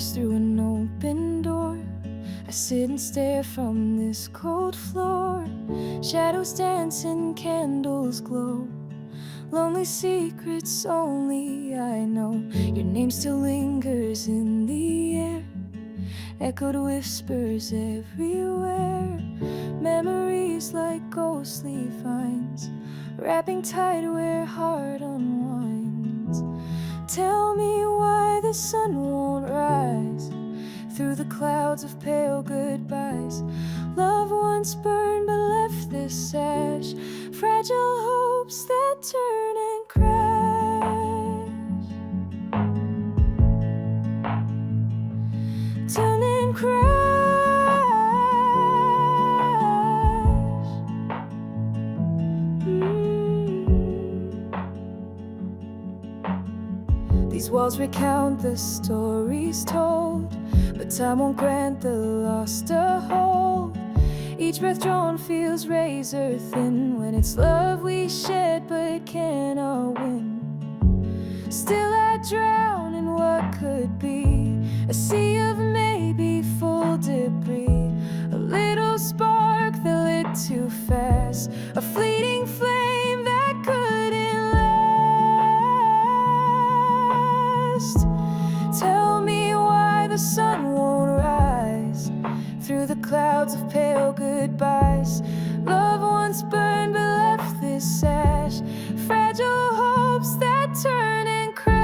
whispers through an open door. I sit and stare from this cold floor. Shadows dance and candles glow. Lonely secrets only I know. Your name still lingers in the air. Echoed whispers everywhere. Memories like ghostly vines, wrapping tight where heart unwinds. Tell me why the sun won't rise through the clouds of pale goodbyes. Love once burned but left this ash. Fragile hopes that turn and crash. Turn and crash. These walls recount the stories told, but time won't grant the lost a hold. Each breath drawn feels razor thin when it's love we shed but cannot win. Still I drown in what could be a sea of maybe full debris. A little spark that lit too fast, a fleeting flame that couldn't last. Tell me why the sun won't rise through the clouds of pale goodbyes. Love once burned but left this ash. Fragile hopes that turn and crash.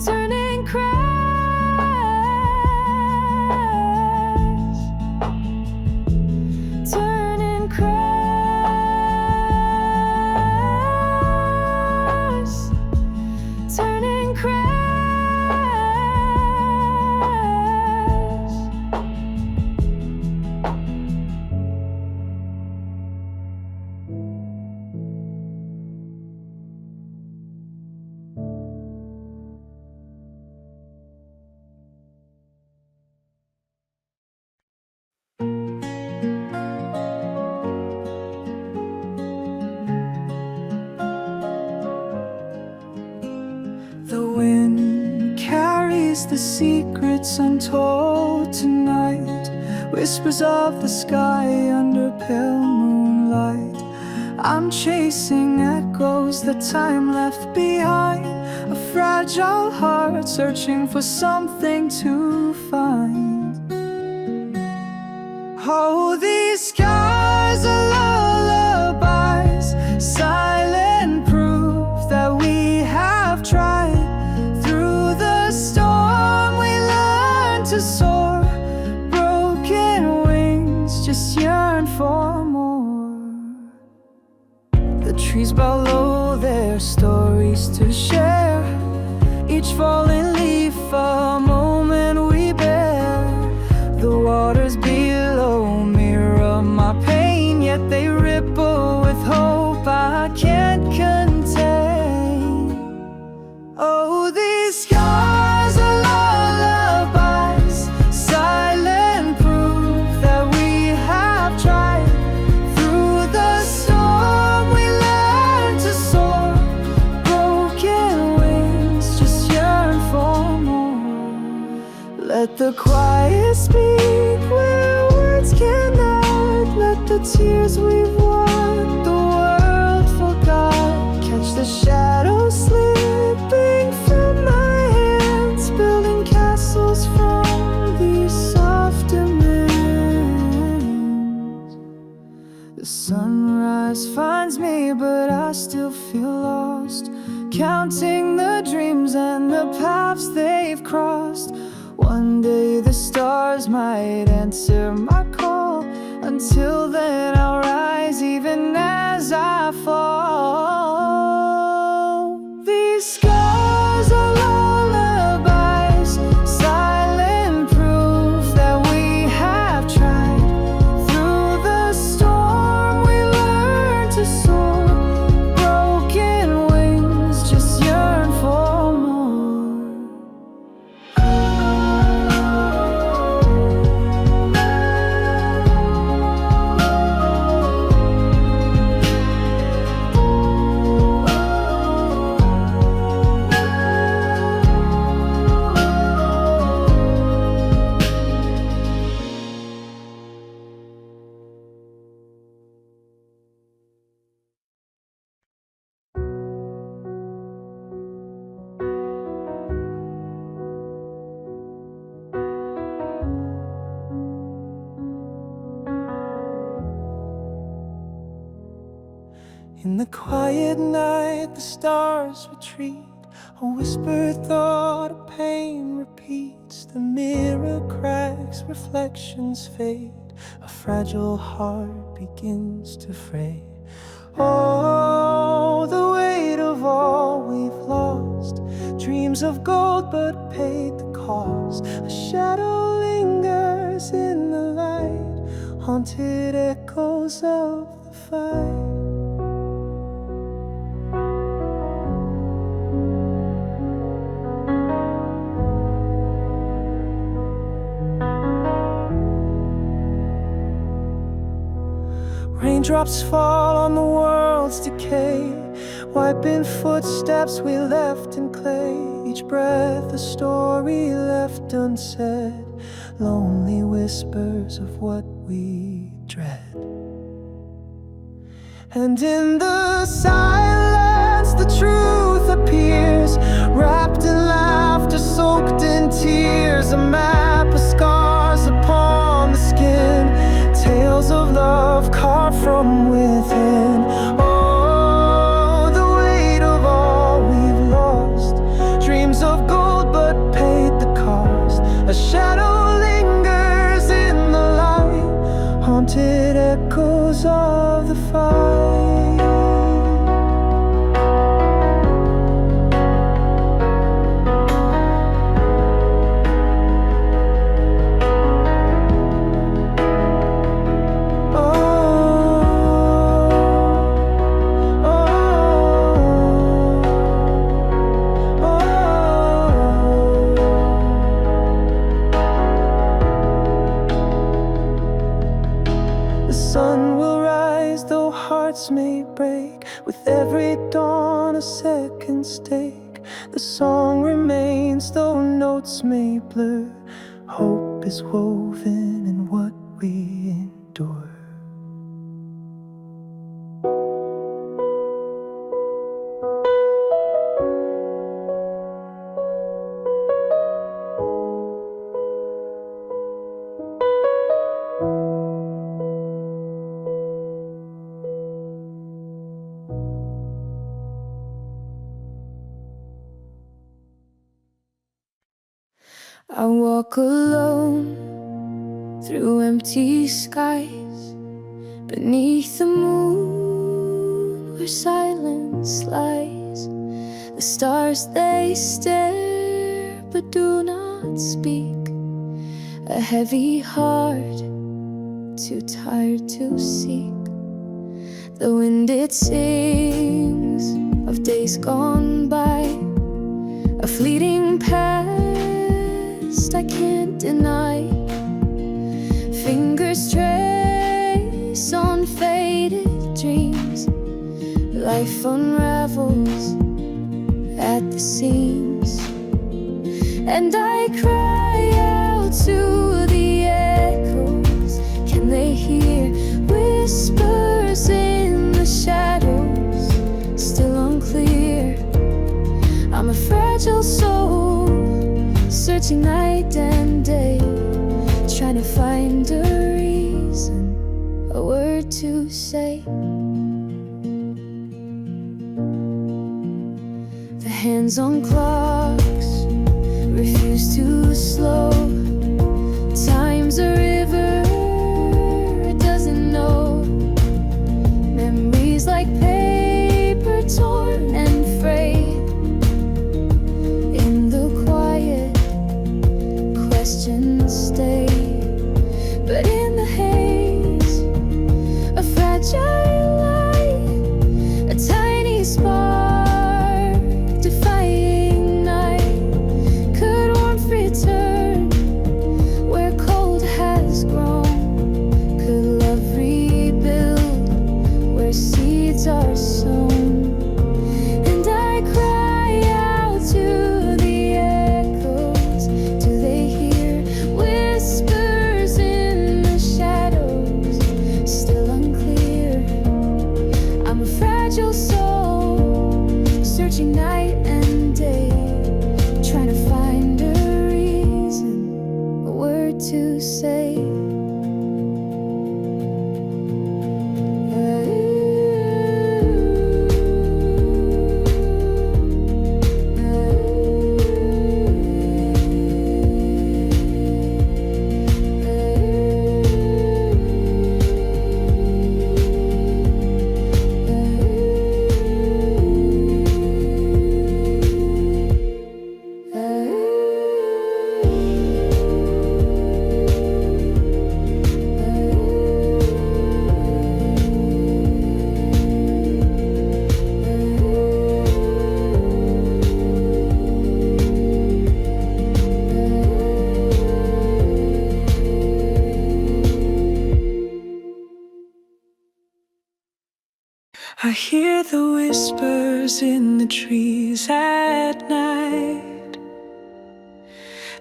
Turn and crash. Turn and crash. Turn and crash. The wind carries the secrets untold tonight, whispers of the sky under pale moonlight. I'm chasing echoes that time left behind, a fragile heart searching for something to find. Oh, these scars are lullabies, silent proof that we have tried. Through the storm we learn to soar, broken wings just yearn for more. The trees bow low, their stories to share, each fallen leaf a moment we bear. The waters below mirror my pain, yet they ripple with hope I can't contain. Oh, these scars are lullabies, silent proof that we have tried. Through the storm we learn to soar, broken wings just yearn for more. Let the quiet speak where words cannot. Let the tears we've won, the world forgot. Catch the shadows slipping from my hands, building castles from these soft demands. The sunrise finds me, but I still feel lost, counting the dreams and the paths they've crossed. One day the stars might answer my call. Until then I'll rise even as I fall. These scars are lullabies, silent proof that we have tried. Through the storm we learn to soar, broken wings just yearn for more. In the quiet night, the stars retreat. A whispered thought of pain repeats. The mirror cracks, reflections fade. A fragile heart begins to fray. Oh, the weight of all we've lost. Dreams of gold but paid the cost. A shadow lingers in the light. Haunted echoes of the fight. Raindrops fall on the world's decay, wiping footsteps we left in clay. Each breath a story left unsaid, lonely whispers of what we dread. And in the silence the truth appears, wrapped in laughter, soaked in tears. A map of scars upon the skin, tales of love carved from within. Oh, the weight of all we've lost. Dreams of gold but paid the cost. A shadow lingers in the light. Haunted echoes of the fight. The sun will rise, though hearts may break. With every dawn a second stake. The song remains, though notes may blur. Hope is woven in what we endure. I walk alone through empty skies, beneath the moon where silence lies. The stars, they stare but do not speak. A heavy heart, too tired to seek. The wind, it sings of days gone by, a fleeting past I can't deny. Fingers trace on faded dreams. Life unravels at the seams, and I cry out to the echoes. Can they hear whispers in the shadows? Still unclear. I'm a fragile soul, searching night and day, trying to find a reason, a word to say. The hands on clocks refuse to slow. Time's a river, it doesn't know. Memories like paper, torn and frayed. In the quiet, questions stay, but in the haze, a fragile light, a tiny spark, defying night. I hear the whispers in the trees at night.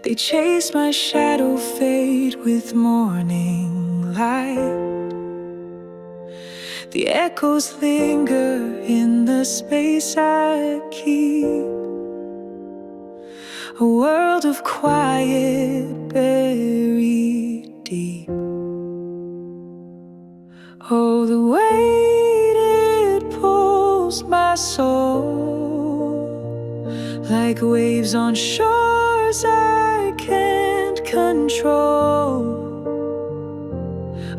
They chase my shadow fade with morning light. The echoes linger in the space I keep, a world of quiet buried deep. Oh, the weight it pulls my soul, like waves on shores I can't control.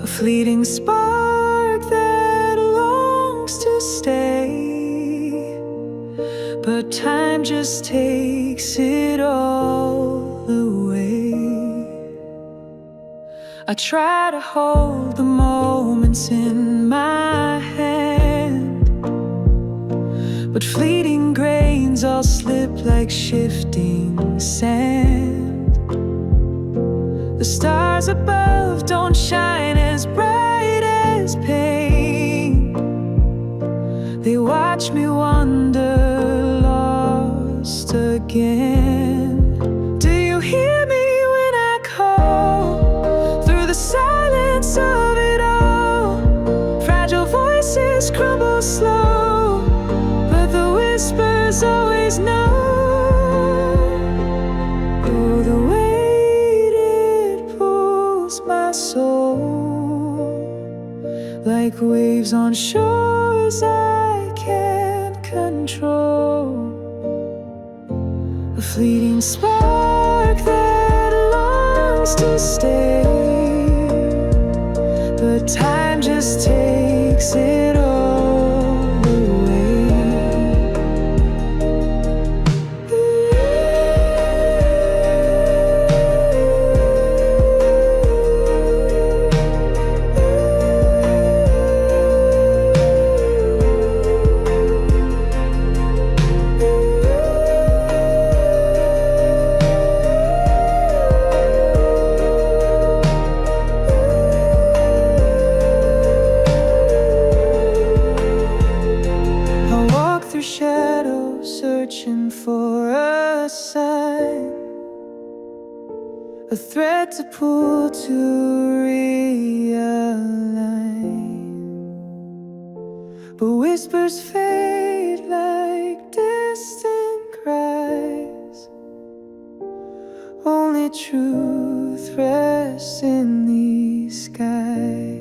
A fleeting spark that longs to stay, but time just takes it all away. I try to hold the moments in my hand, but fleeting grains all slip like shifting sand. The stars above don't shine as bright as pain. They watch me wander lost again. Do you hear me when I call? Through the silence of it all, fragile voices crumble slow, but the whispers always know. Oh, the weight it pulls my soul, like waves on shores I can't control. A fleeting spark that longs to stay, but time just takes it all away. Shadows searching for a sign, a thread to pull to realign. But whispers fade like distant cries. Only truth rests in these skies.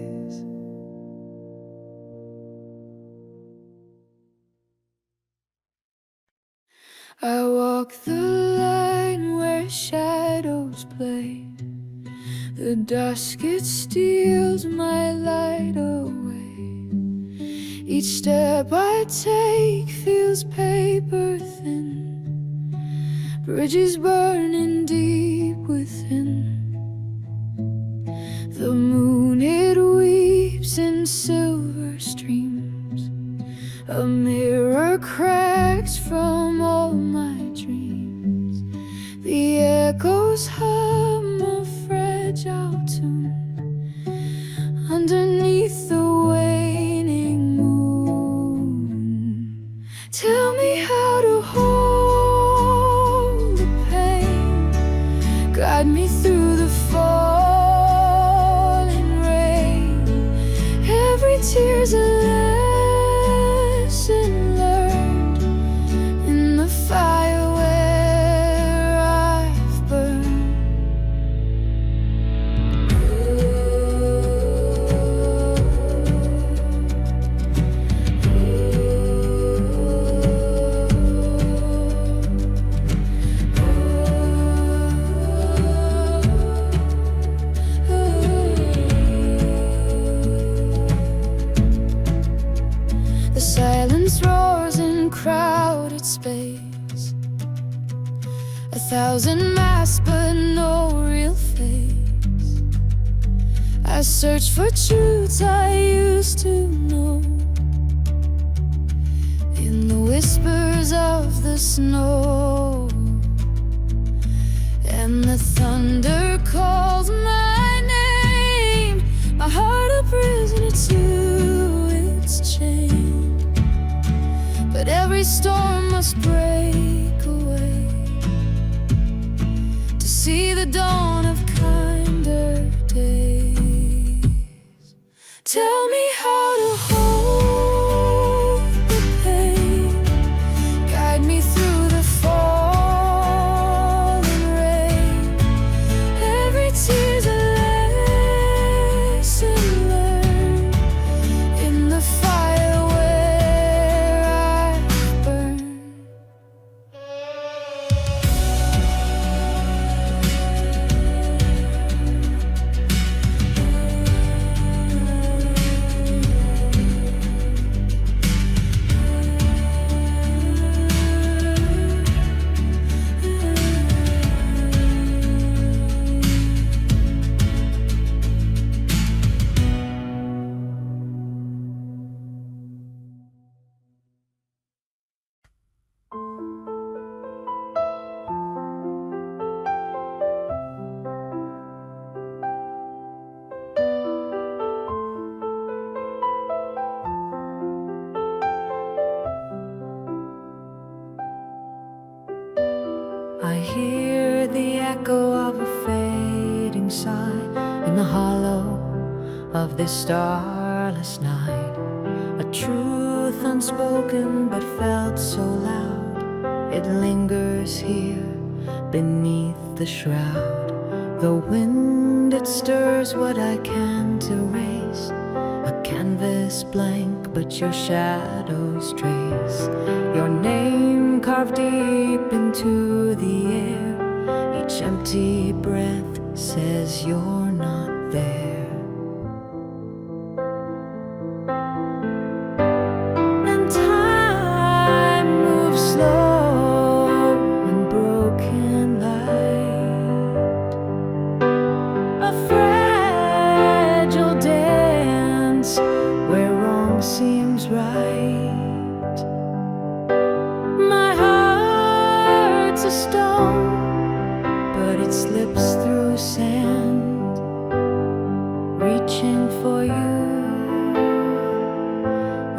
I walk the line where shadows play. The dusk, it steals my light away. Each step I take feels paper thin, bridges burning deep within. The moon, it weeps in silver streams. A mirror cracks from all my dreams. The echoes hum a fragile tune underneath the waning moon. Tell me how to hold the pain, guide me through the falling rain. Every tear's a lesson learned in the fire where I've burned. The silence roars in crowded space, 1,000 masks but no real face. I search for truths I used to know in the whispers of the snow, and the thunder calls my name. My heart a prisoner to its chain. see the dawn of kinder days. Tell me how to hold the pain, guide me through the falling rain. Every tear's a lesson learned in the fire where I've burned. I hear the echo of a fading sigh in the hollow of this starless night. A truth unspoken but felt so loud. It lingers here beneath the shroud. The wind, it stirs what I can't erase. A canvas blank, but your shadows trace. Your name carved deep into the air. Each empty breath says you're not there. And time moves slow in broken light. A fragile dance where wrong seems right. My heart's a stone, but it slips through sand, reaching for you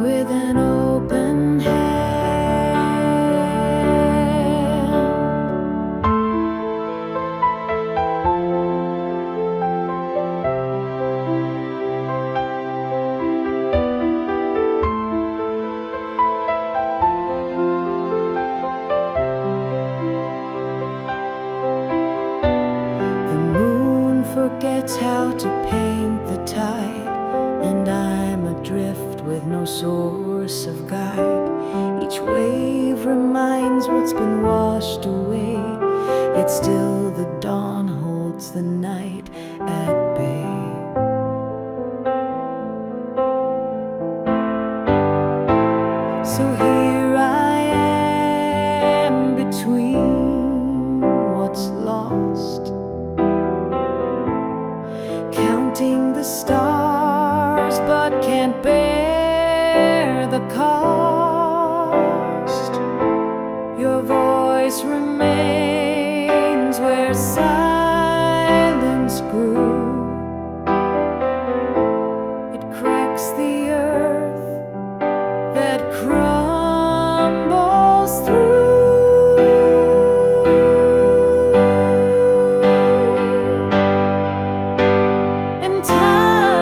with an open hand. The moon forgets how to paint the tide, and I'm adrift with no source of guide. Each wave reminds what's been washed away, yet still the dawn holds the night at bay. So here I am between what's lost, counting the stars, but can't bear the cost. Your voice remains where silence grew. It cracks the earth that crumbles through. And time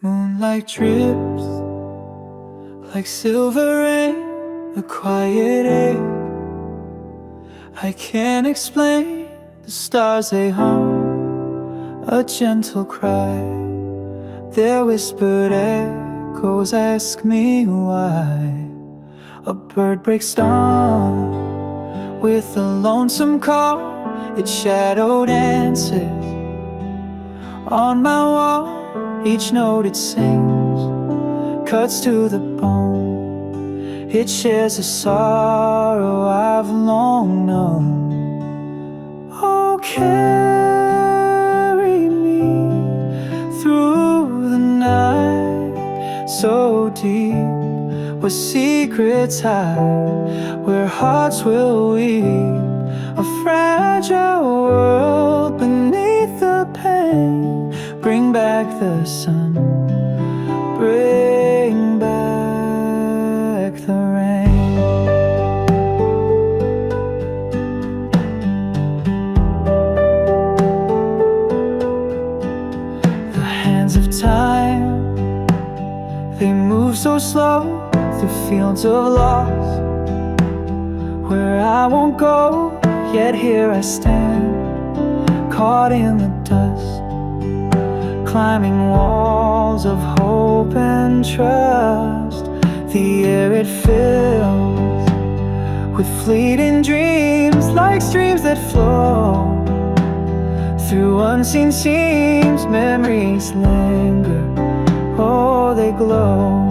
Moonlight drips like silver rain, a quiet ache. I can't explain the stars they hum, a gentle cry. Their whispered echoes ask me why. A bird breaks dawn with a lonesome call. Its shadow dances on my wall. Each note it sings cuts to the bone. It shares a sorrow I've long known. Oh, carry me through the night so deep, where secrets hide, where hearts will weep. A fragile world beneath the pain. Bring back the sun, bring back the rain. The hands of time, they move so slow through fields of loss, where I won't go, yet here I stand, caught in the dust, climbing walls of hope and trust. The air it fills with fleeting dreams, like streams that flow through unseen seams. Memories linger, oh, they glow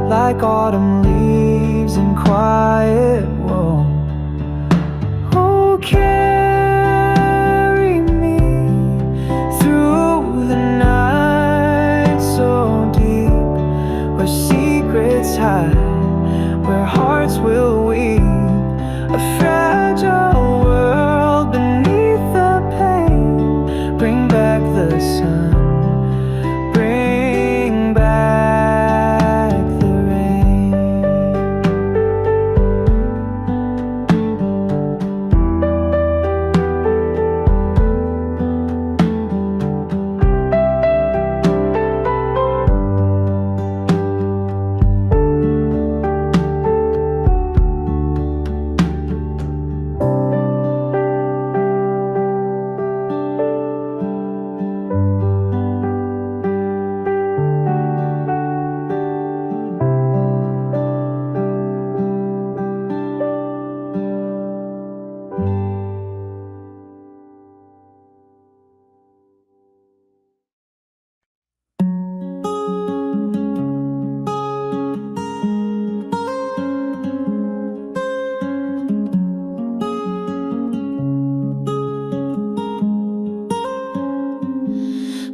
like autumn leaves in quiet woe. Oh, carry me through the night so deep, where secrets hide, where hearts will weep. A fragile world beneath the pain. Bring back the sun, bring back the rain.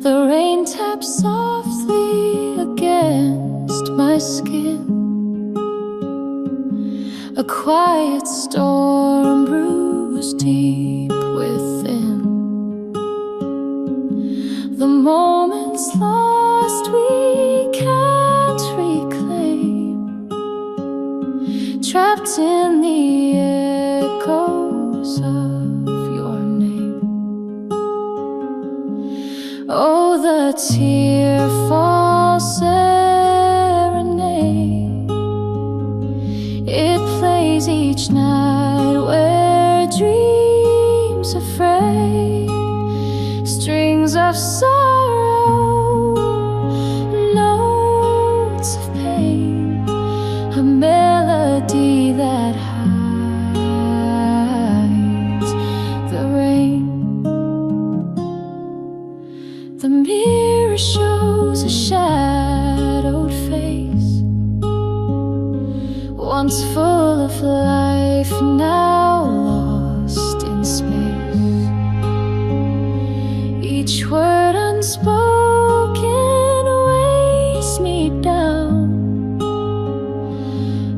The rain taps softly against my skin. A quiet storm brews deep within. The moments lost we can't reclaim, trapped in the echoes of your name. Oh, the tearfall serenade, it plays each night where dreams are frayed. Strings of sorrow, notes of pain, a melody that hides the rain. The mirror shows a shadowed face, once full of life, now lost in space. Each word unspoken weighs me down,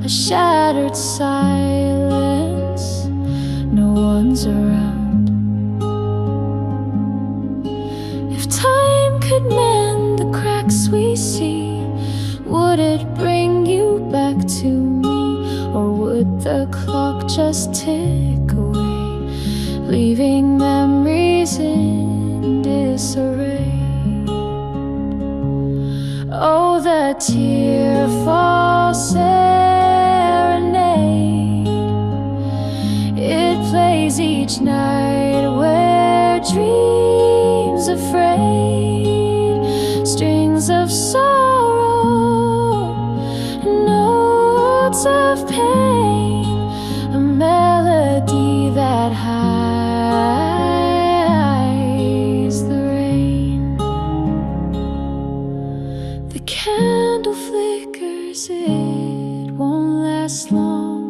a shattered silence, no one's around. If time could mend the cracks we see, would it bring you back to me? Or would the clock just tick away, leaving memories in disarray? Oh, the tearfall serenade, it plays each night where dreams afraid, strings of sorrow, notes of pain, a melody that hides the rain. The candle flickers, it won't last long,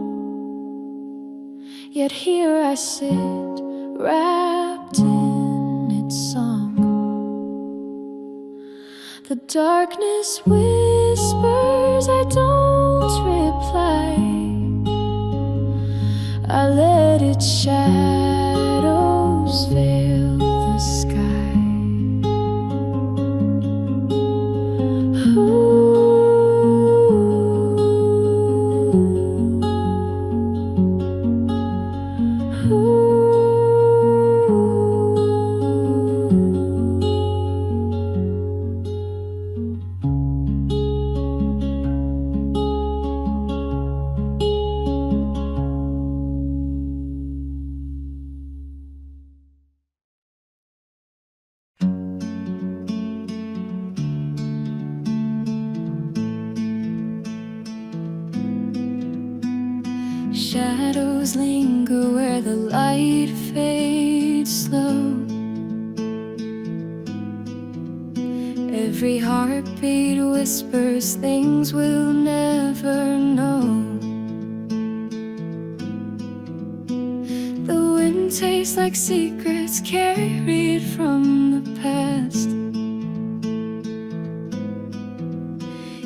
yet here I sit, wrapped in its song. The darkness whispers, I don't reply. I let its shadows veil the sky. Shadows linger where the light fades slow. Every heartbeat whispers things we'll never know. The wind tastes like secrets carried from the past.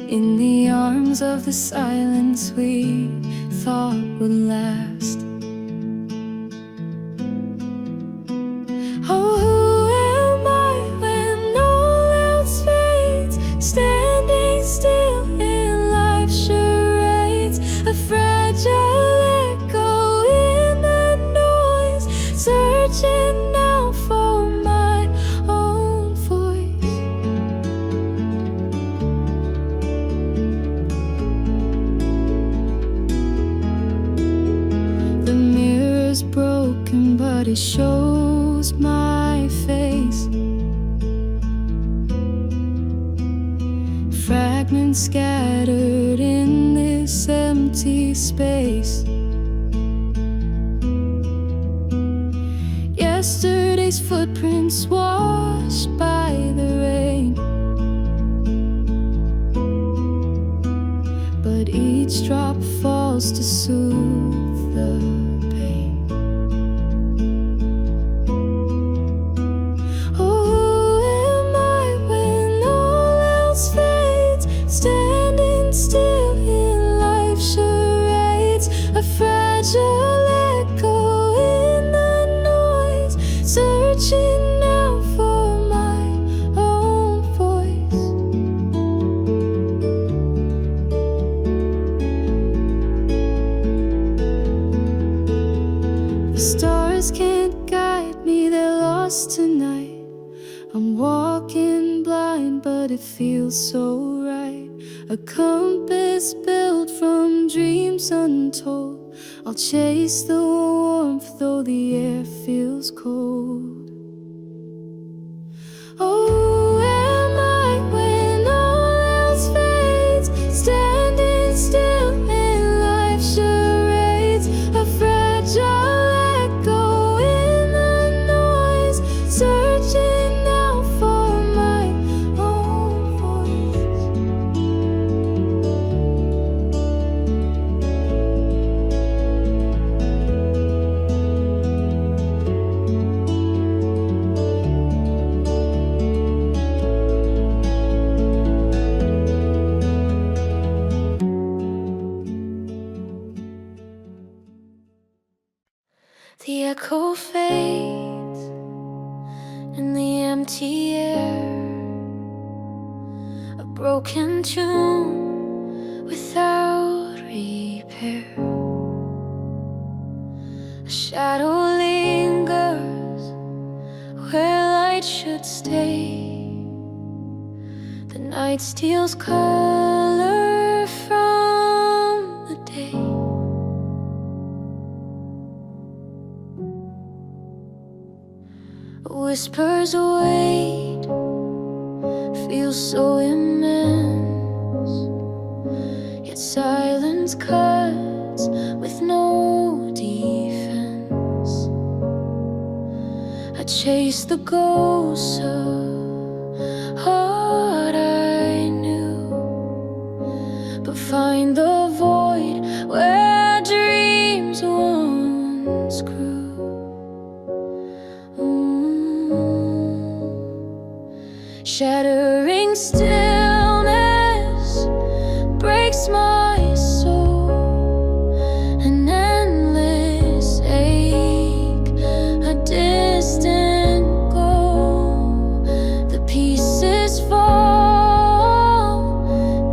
In the arms of the silence we thought would last. Oh, who am I when all else fades? Standing still in life's charades, a fragile echo in the noise, searching now for my own voice. The mirror's broken, but it shows my face. Fragments scattered in this empty space. Yesterday's footprints washed by the rain, but each drop falls to soothe the pain. Oh, who am I when all else fades? Standing still in life's charades, a fragile echo in the noise, searching now for my own voice. The stars can't guide me, they're lost tonight. I'm walking blind, but it feels so right. A compass built from dreams untold. I'll chase the warmth though the air feels cold. Oh, who am I when all else fades? Standing still in life's charades, a fragile echo in the noise, searching now for my own voice. The echo fades in the empty air, a broken tune without repair. A shadow lingers where light should stay. The Night steals color from the day. Whispers wait, feel so immense, yet silence cuts with no defense. I chase the ghosts of what I knew, but find the void where dreams once grew. Shattering stillness breaks my soul, an endless ache, a distant goal. The pieces fall,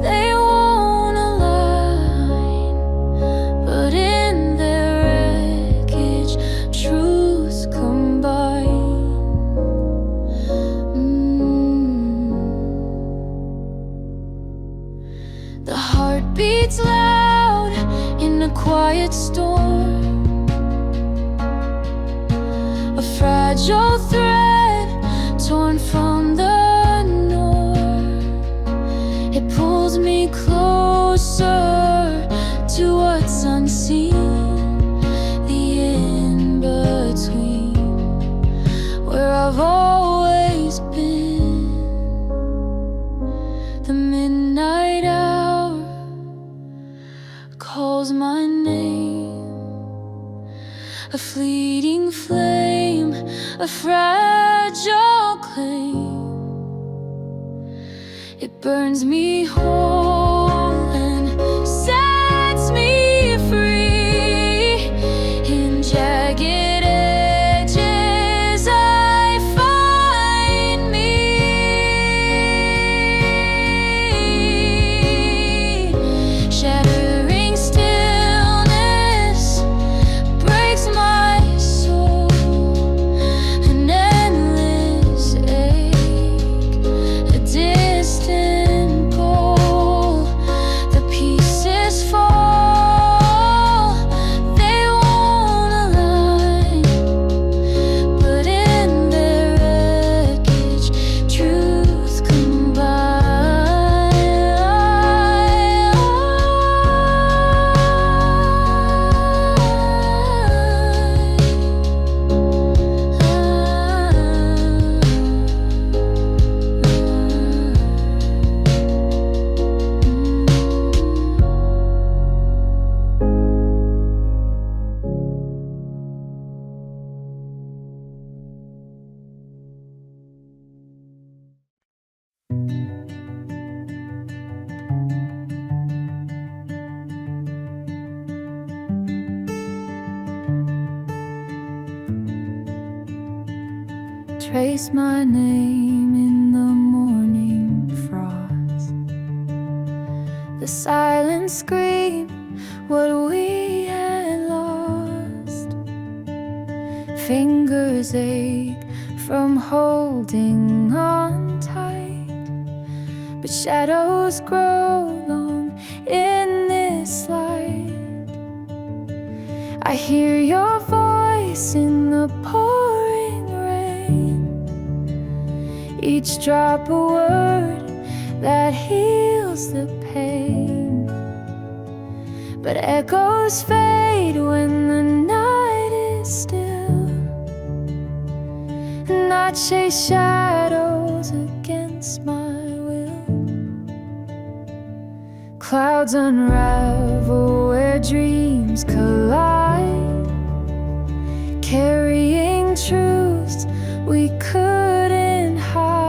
they won't align, but in their wreckage, truths combine. The heart beats loud in a quiet storm, a fragile thread torn from the norm. It pulls me closer to what's unseen, the in-between, where I've always been. The midnight hour calls my name, a fleeting flame, a fragile claim. It burns me whole and sets me free. In jagged edges I find me. Shattering stillness breaks my soul, an endless ache, a distant goal. The pieces fall, they won't align, but in their wreckage, truth Trace my name in the morning frost. The silence scream what we had lost. Fingers ache from holding on tight, but shadows grow long in this light. I hear your voice in the pouring rain, each drop a word that heals the pain. But echoes fade when the night is still, and I chase shadows against my will. Clouds unravel where dreams collide, carrying truths we couldn't hide.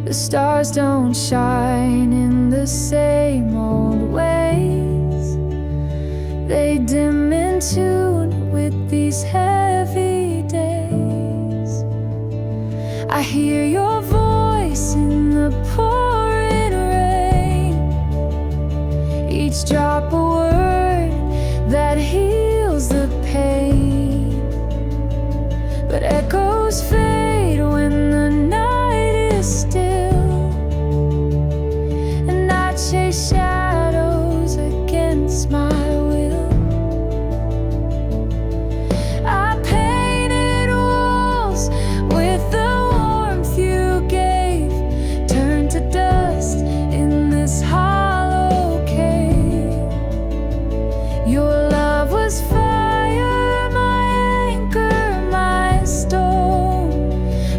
The stars don't shine in the same old ways, they dim in tune with these heavy days. I hear your voice in the pouring rain, each drop a word that heals the pain. But echoes fade when the night is still, chase shadows against my will. I painted walls with the warmth you gave, turned to dust in this hollow cave. Your love was fire, my anchor, my stone.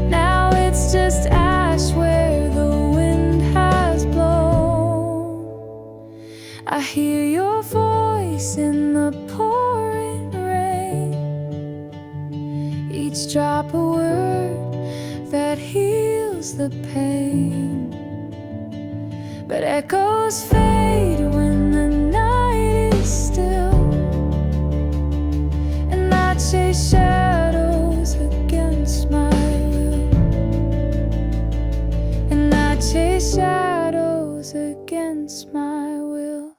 Now it's just ash where the wind has blown. I hear your voice in the pouring rain, each drop a word that heals the pain. But echoes fade when the night is still, and I chase shadows against my will. And I chase shadows against my will.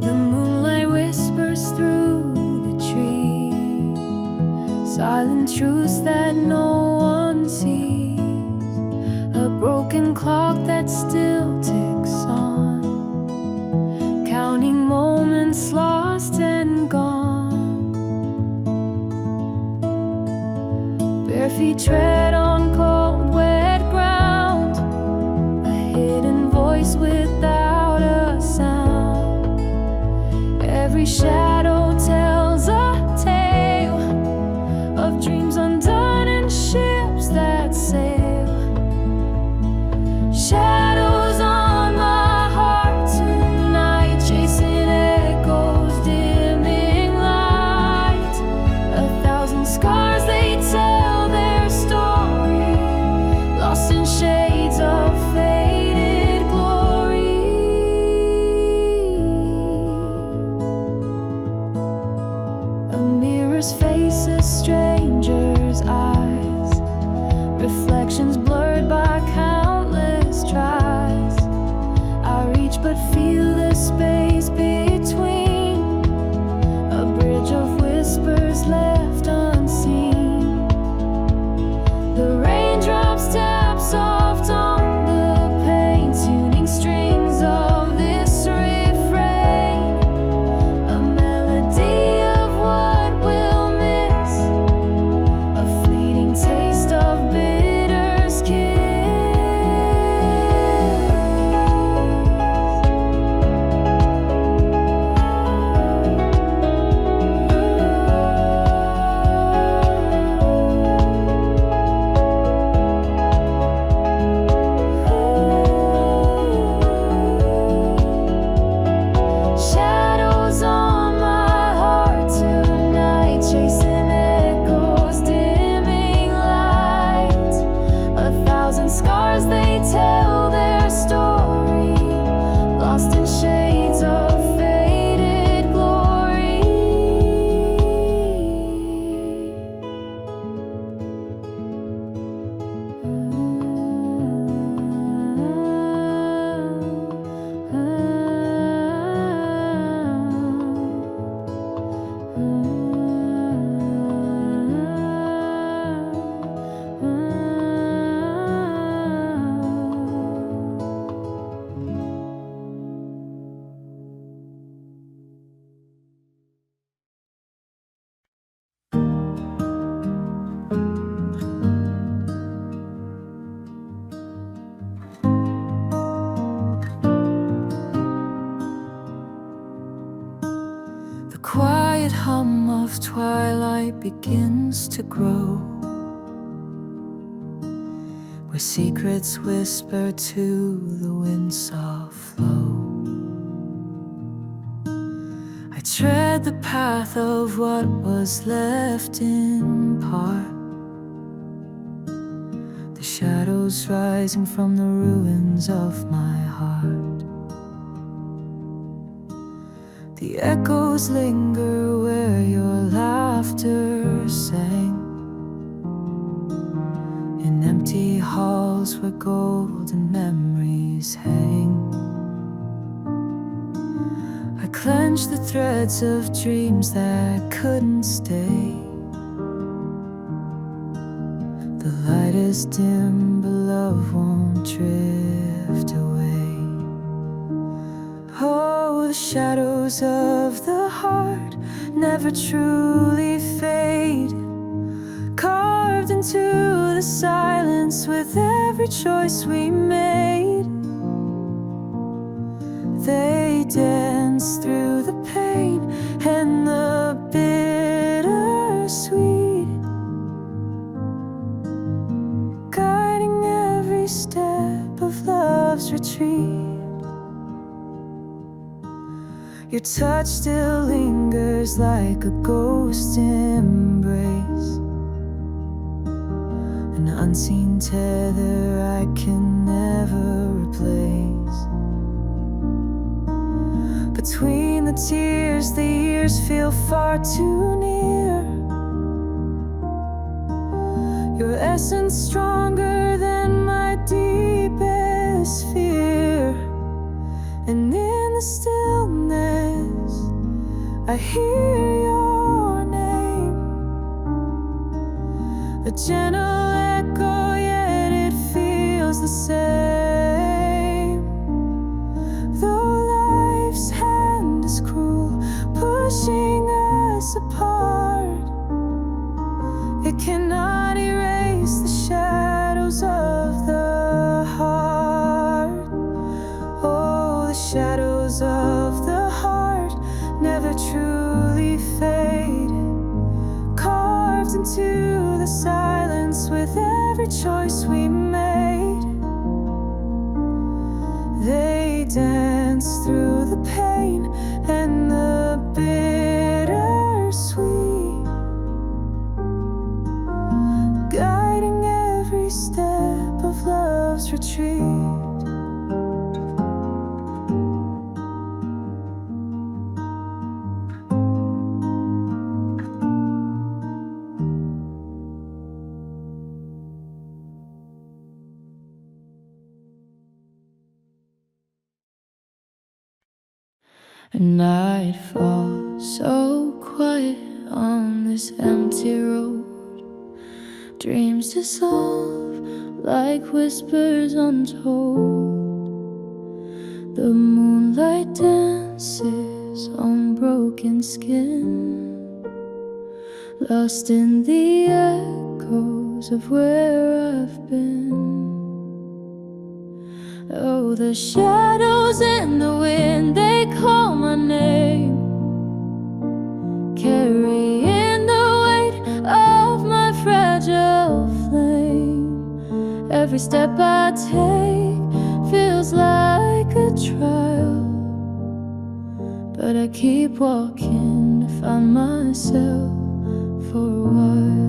The moonlight whispers through the trees, silent truths that no one sees. A broken clock that still ticks on, counting moments lost and gone. Bare feet tread on cold, wet ground, a hidden voice without a sound. Every shadow tells a tale of dreams undone and ships that sail. Shadows on my heart tonight, chasing echoes, dimming light. 1,000 scars, they tell their story, lost in shades of faded glory. A mirror's face, a stranger's eyes, reflections blurred by countless tries. I reach but feel the space between, a bridge of whispers left unseen. The raindrops tap soft on the pane, tuning strings of this refrain. A melody of what we'll miss, a fleeting taste of bitter's kiss. Shadows on my heart tonight, chasing echoes, dimming light. 1,000 scars, they tell their story, lost in shades of faded glory. The quiet hum of twilight begins to grow, where secrets whisper to the wind's soft flow. I tread the path of what was left in part, the shadows rising from the ruins of my heart. The echoes linger where your laughter sang, in empty halls where golden memories hang. I clench touch the threads of dreams that couldn't stay. The light is dim, but love won't drift away. Oh, the shadows of the heart never truly fade, carved into the silence with every choice we made. They dance through the pain and the bittersweet, guiding every step of love's retreat. Your touch still lingers like a ghost embrace, an unseen tether I can never replace. Between the tears, the years feel far too near. Your essence stronger than my deepest fear. And in the stillness, I hear your name, a gentle echo, yet it feels the same. Though life's hand is cruel, pushing us apart, it cannot erase the shadows of the heart. Oh, the shadows of the heart never truly fade, carved into the silence with every choice we made. They dance through the pain and the bittersweet, guiding every step of love's retreat. And night falls so quiet on this empty road. Dreams dissolve like whispers untold. The moonlight dances on broken skin, lost in the echoes of where I've been. Oh, the shadows in the wind, they call my name, carrying the weight of my fragile flame. Every step I take feels like a trial, but I keep walking to find myself for a while.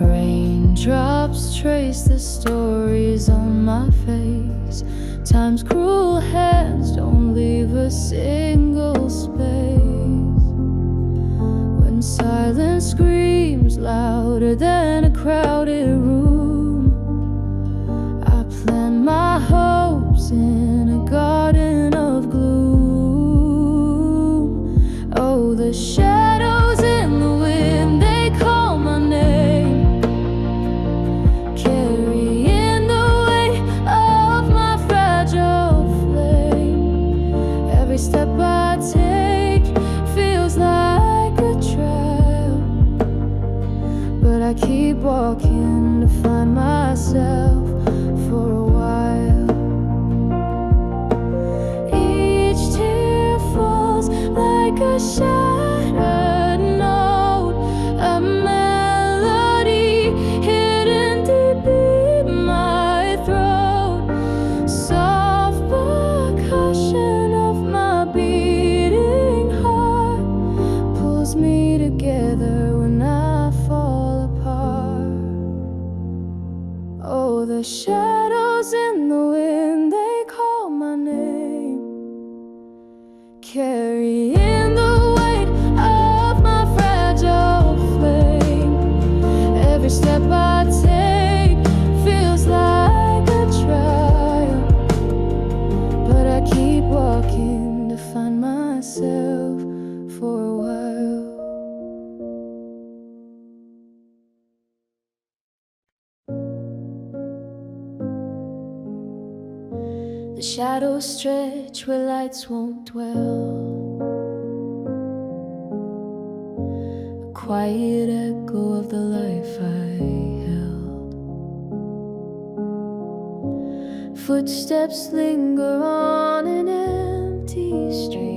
Raindrops trace the stories on my face. Time's cruel hands don't leave a single space. When silence screams louder than a crowded room, I plant my hopes in a garden of gloom. Oh, the shadows in the wind, they call my name, carrying the weight of my fragile flame. Every step I take feels like a trial, but I keep walking to find myself for a while. Each tear falls like a shattered note, a melody hidden deep in my throat. Soft percussion of my beating heart pulls me together when I fall apart. Oh, the shadows in the wind, they call my name, carrying the weight of my fragile flame. Every step I take feels like a trial, but I keep walking to myself for a while. The shadows stretch where lights won't dwell. A quiet echo of the life I held. Footsteps linger on an empty street.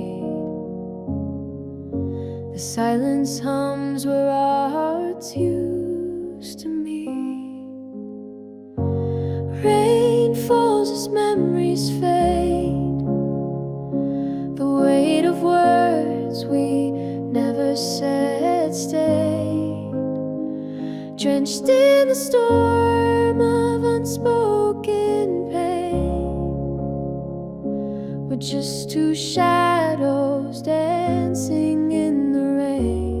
The silence hums where our hearts used to meet. Rain falls as memories fade. The weight of words we never said stayed. Drenched in the storm of unspoken pain. We're just two shadows dancing in the rain.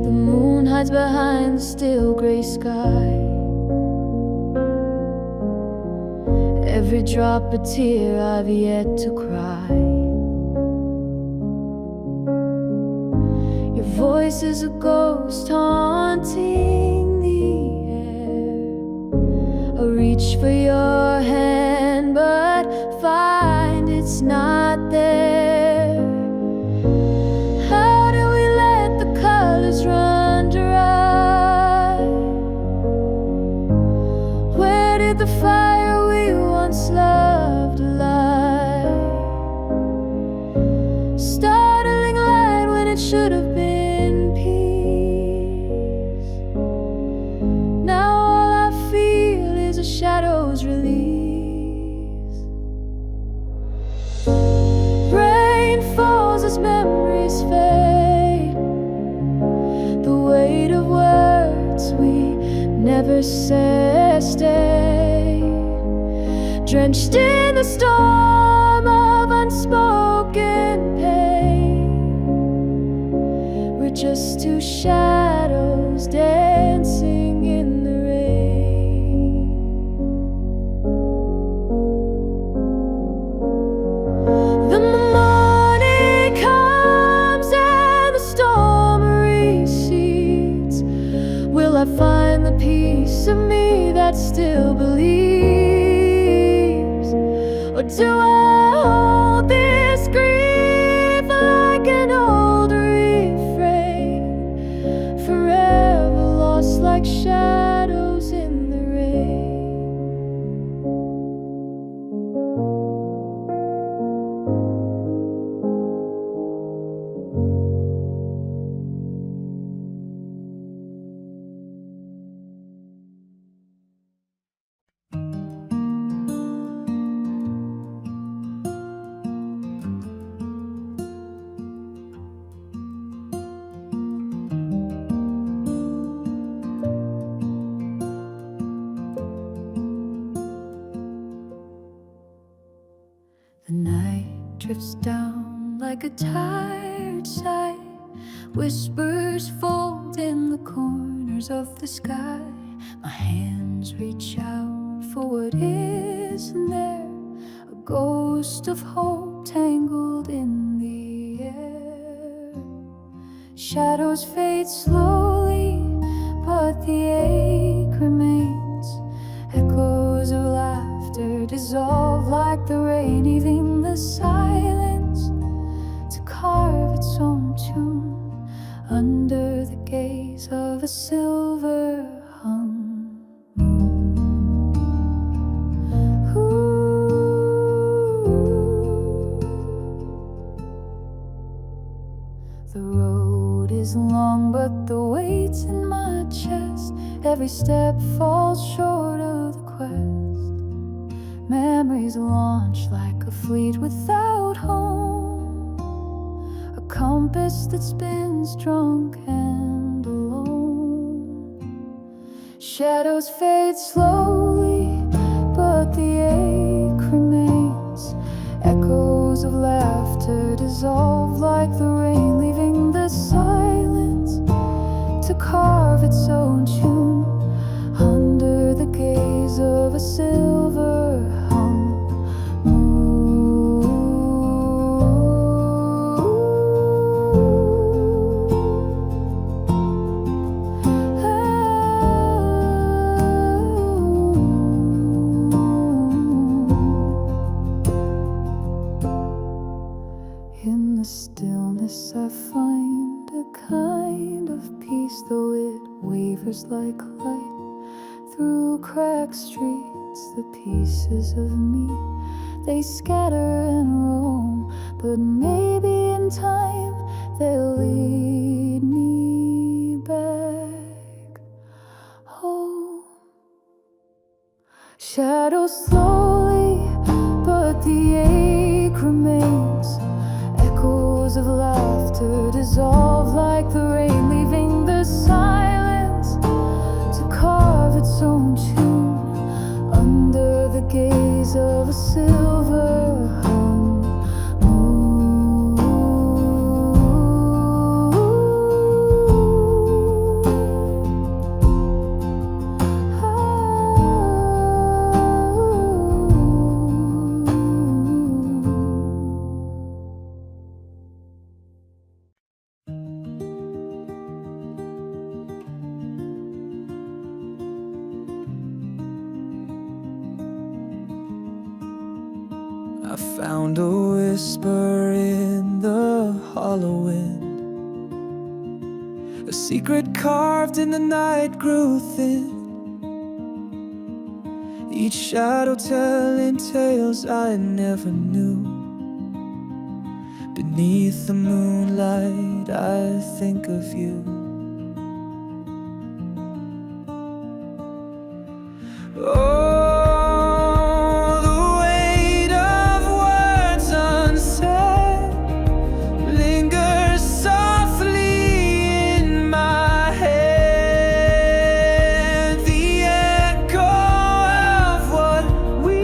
The moon hides behind the still gray sky. Every drop a tear I've yet to cry. Your voice is a ghost haunting the air. I reach for your hand but find it's not there. How do we let the colors run dry? Where did the fire we once loved alive? Startling light when it should have been peace. Now all I feel is a shadow's release. Rain falls as memories fade. The weight of words we never said stay. Drenched in the storm of unspoken pain. We're just two shadows dancing in the rain. The morning comes and the storm recedes. Will I find the piece of me that still believes? Or do I hold this grief like an old refrain, forever lost like shadows in the rain? The night drifts down like a tired sigh. Whispers fold in the corners of the sky. My hands reach out for what isn't there. A ghost of hope tangled in the air. Shadows fade slowly, but the ache remains. Echoes of laughter dissolve like the rain, leaving the silence to carve its own tune under the gaze of a silver hung moon. Ooh. The road is long, but the weight's in my chest. Every step falls short of the quest. Memories launch like a fleet without home. A compass that spins drunk and alone. Shadows fade slowly, but the ache remains. Echoes of laughter dissolve like the rain, leaving the silence to carve its own tune under the gaze of a silver silver hung in the stillness I find a kind of peace, though it wavers like light through cracked streets. The pieces of me, they scatter and roam, but maybe in time they'll lead me back home. Shadows slowly, but the ache remains. Echoes of laughter dissolve like the rain, leaving the silence to carve its own tune under the gaze of a silver hung moon. I found a whisper in the hollow wind, a secret carved in the night grew thin, each shadow telling tales I never knew. Beneath the moonlight I think of you. Oh, the weight of words unsaid lingers softly in my head. The echo of what we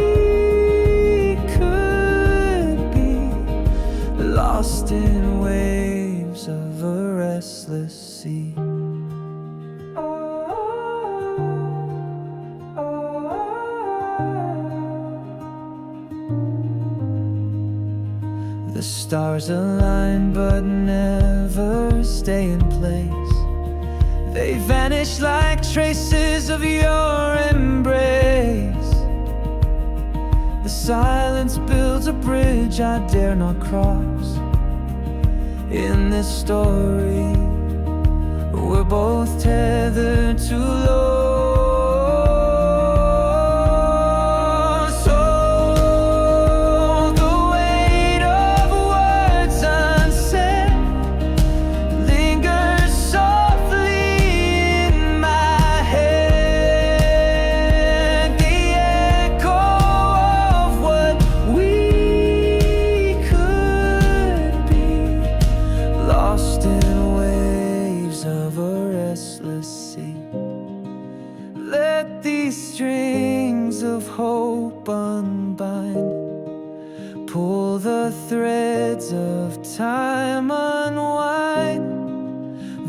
could be, lost in waves of a restless sea. The stars align but never stay in place. They vanish like traces of your embrace. The silence builds a bridge I dare not cross. In this story, we're both tethered to low. Let these strings of hope unbind, pull the threads of time unwind.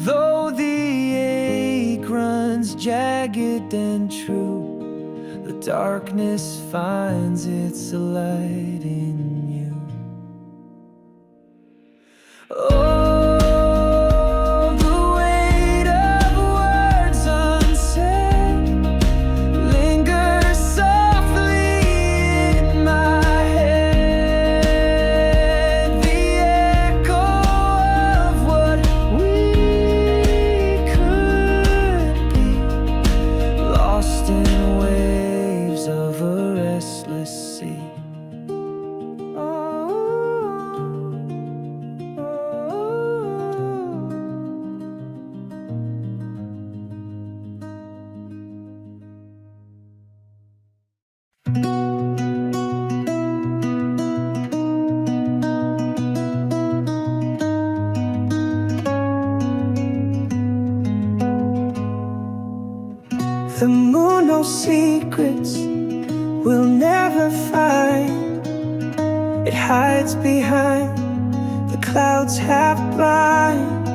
Though the ache runs jagged and true, the darkness finds its light in you. Oh, the moon knows secrets we'll never find. It hides behind the clouds half blind.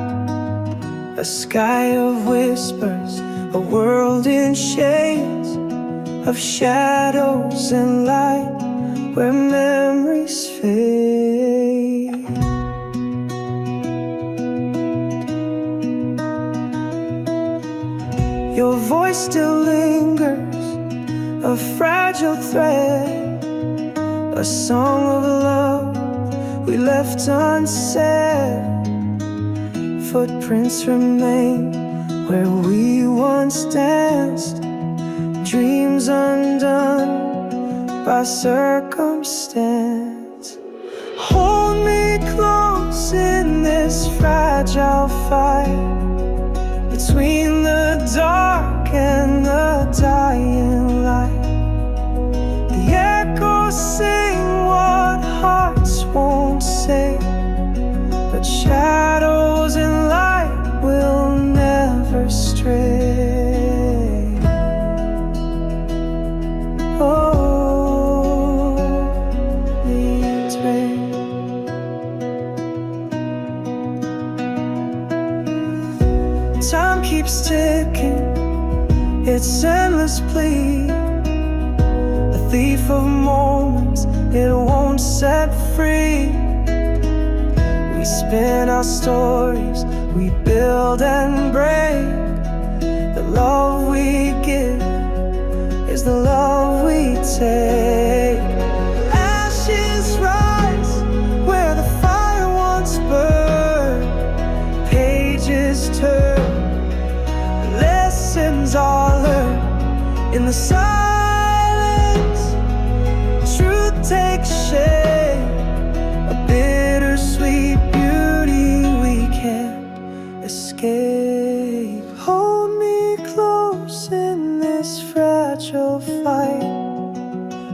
A sky of whispers, a world in shades, of shadows and light where memories fade. Your voice still lingers, a fragile thread, a song of love we left unsaid. Footprints remain where we once danced, dreams undone by circumstance. Hold me close in this fragile fight between the dark and the dying light. The echoes sing what hearts won't say, but shadows and light will never stray. Oh, leads ray. Time keeps ticking, its endless plea, a thief of moments it won't set free. We spin our stories, we build and break. The love we give is the love we take. Ashes rise where the fire once burned, pages turn, lessons are learned in the silence. Truth takes shape, a bittersweet beauty we can't escape. Hold me close in this fragile fight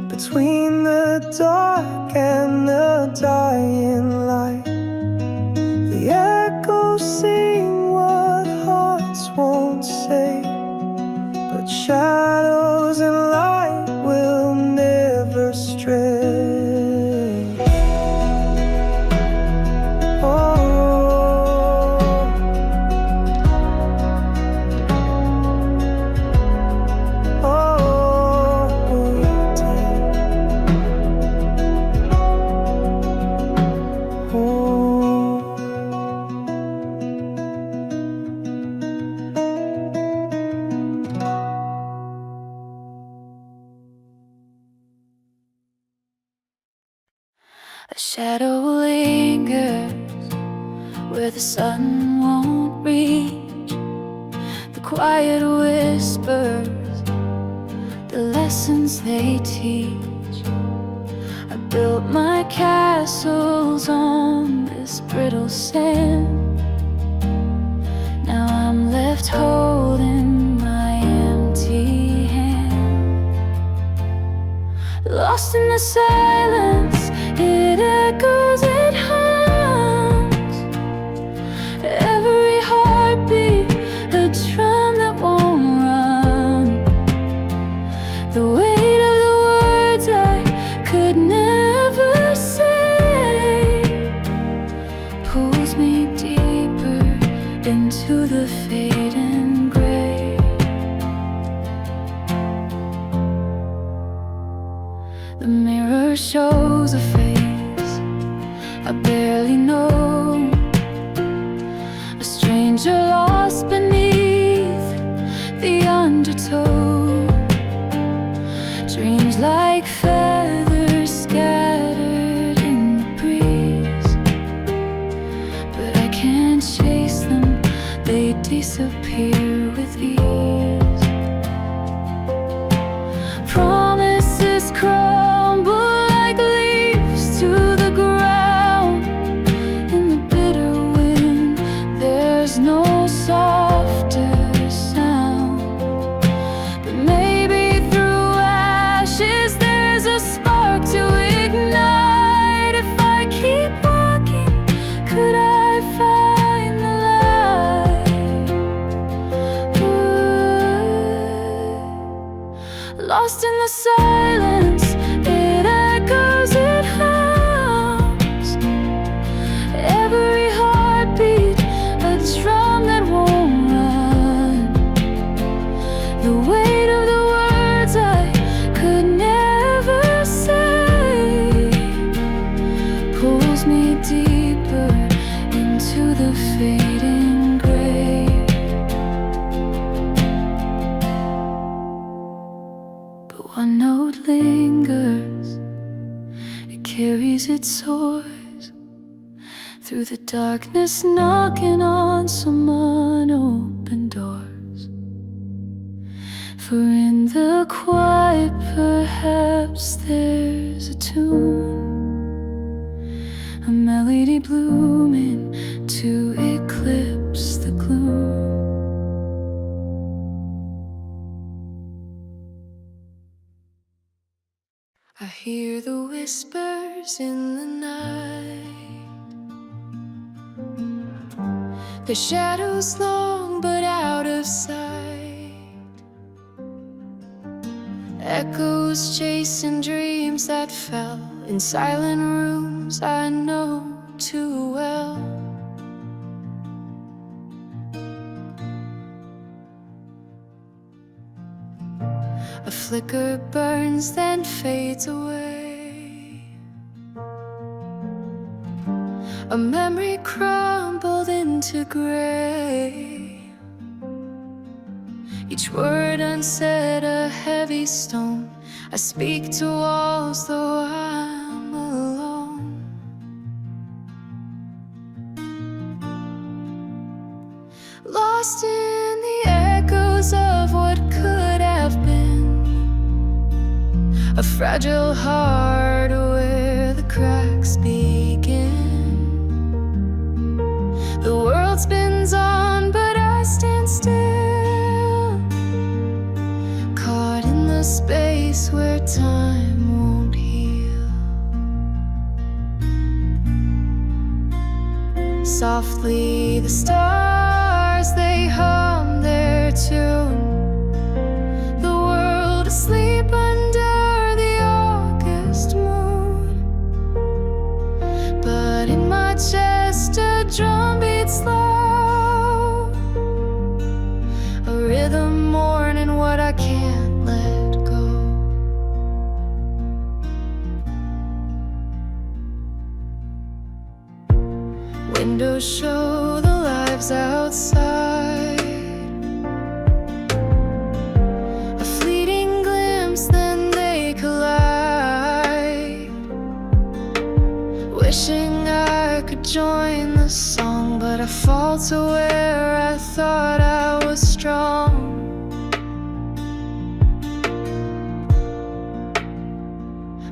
between the dark and the dying light. The echoes sing what hearts won't say, but shadows and light will never stray. Oh, A shadow lingers where the sun won't reach. The quiet whispers, the lessons they teach. I built my castles on this brittle sand. Now I'm left holding my empty hand. Lost in the silence, it echoes, it hums. Every heartbeat, a drum that won't run. The weight of the words I could never say pulls me deeper into the fading gray. The mirror shows a face I barely know, a stranger lost beneath the undertow. Dreams like feathers scattered in the breeze, but I can't chase them, they disappear with ease. Promises crumble like leaves to the ground. In the bitter wind, there's no softer sound. But maybe through ashes there's a spark carries its source through the darkness, knocking on some unopened doors. For in the quiet perhaps there's a tune, a melody blooming to eclipse the gloom. I hear the whispers in the night, the shadows long but out of sight, echoes chasing dreams that fell in silent rooms I know too well. A flicker burns then fades away, a memory crumbled into gray, each word unsaid a heavy stone. I speak to walls though I'm alone. Lost in the echoes of what could have been, a fragile heart where the cracks begin. The world spins on but I stand still, caught in the space where time won't heal. Softly the stars, they hum their tune, the world asleep under the August moon. But in my chest a drum beats low, a rhythm mourning what I can't let go. Windows show the lives outside, a fleeting glimpse then they collide. Wishing I could join the song, but I fall to where I thought I was strong.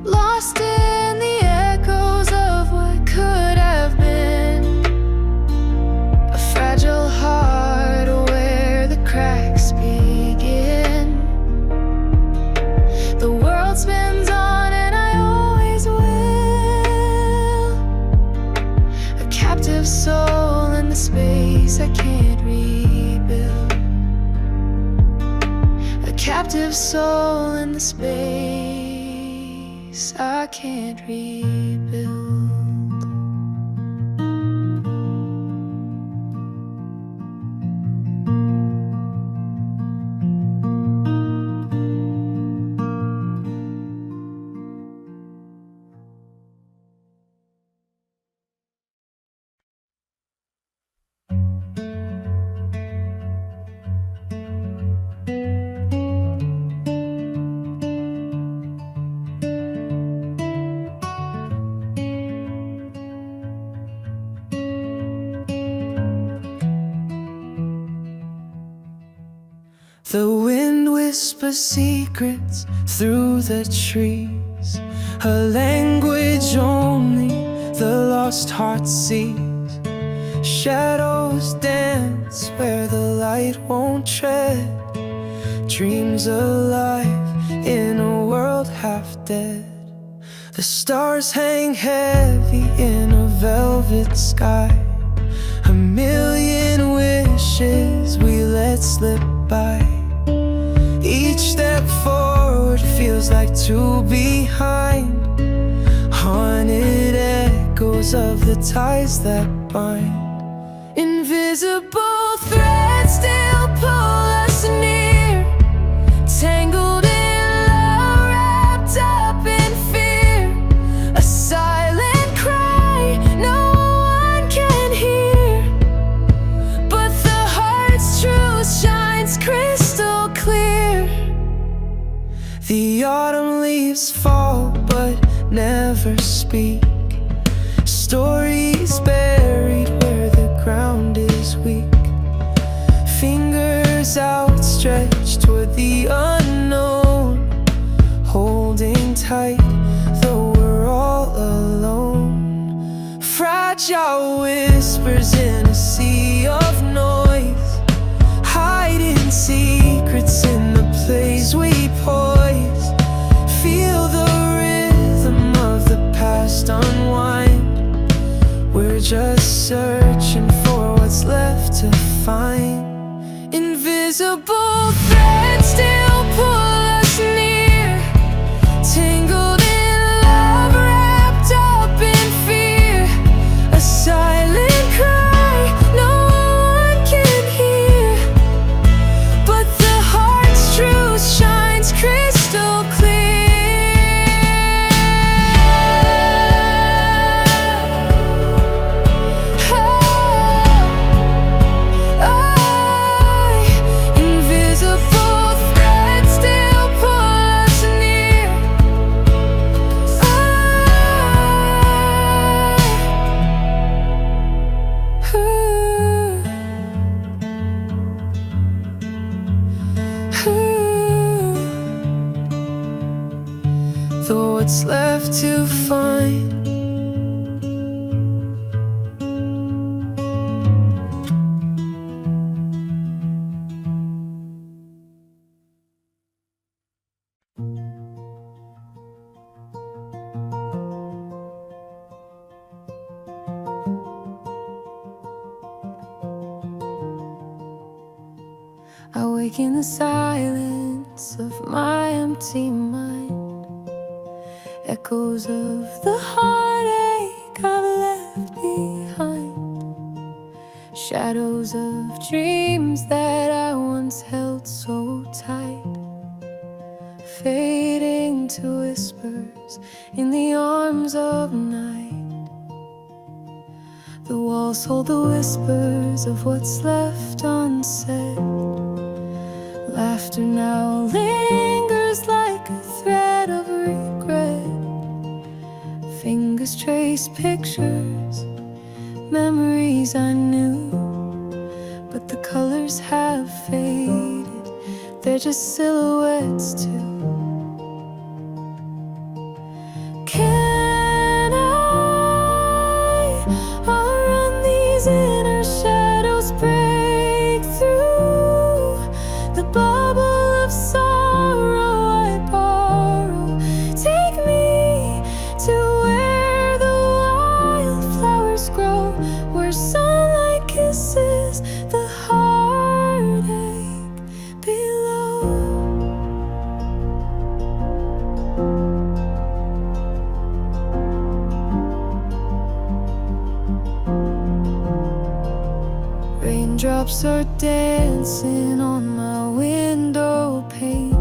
Lost in the echoes of what could have been, a fragile heart where the cracks begin. The world spins on and I always will, a captive soul in the space I can't rebuild, a captive soul in the space I can't rebuild. The wind whispers secrets through the trees, a language only the lost heart sees. Shadows dance where the light won't tread, dreams alive in a world half dead. The stars hang heavy in a velvet sky, a million wishes we let slip by. Each step forward feels like two behind, haunted echoes of the ties that bind. Invisible threads still pull us near, tangled in love, wrapped up in fear. A silent cry no one can hear, but the heart's truth shines crystal clear. The autumn leaves fall but never never speak. Stories buried where the ground is weak. Fingers outstretched toward the unknown, holding tight though we're all alone. Fragile whispers in a sea of noise, hiding secrets in the place we poise. Feel the rhythm of the past unwind. We're just searching for what's left to find. Invisible threads still pull us near, tangled in love, wrapped up in fear. A silent cry no one can hear, but the heart's truth shines crystal clear. Though what's left to find. I wake in the silence of my empty mind, echoes of the heartache I've left behind, shadows of dreams that I once held so tight, fading to whispers in the arms of night. The walls hold the whispers of what's left unsaid. Laughter now lingers like a thread of regret. Fingers trace pictures, memories I knew, but the colors have faded, they're just silhouettes too. Can I outrun these inner shadows, break through the bubble of sorrow I borrow? Take me to where the wildflowers grow, where sunlight kisses the heartache below. Raindrops are dancing on my window pane,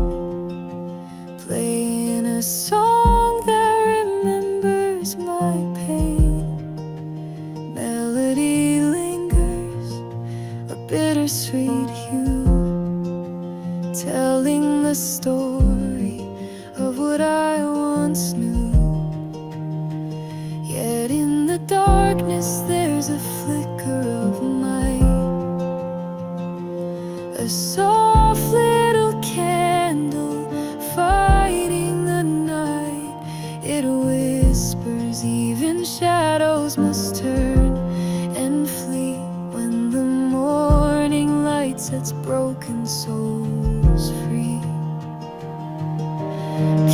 playing a song that remembers my pain. Melody lingers, a bittersweet hue, telling the story of what I once knew. Yet in the darkness there's a flicker of light, a soft little candle fighting the night. It whispers even shadows must turn and flee when the morning light sets broken souls free.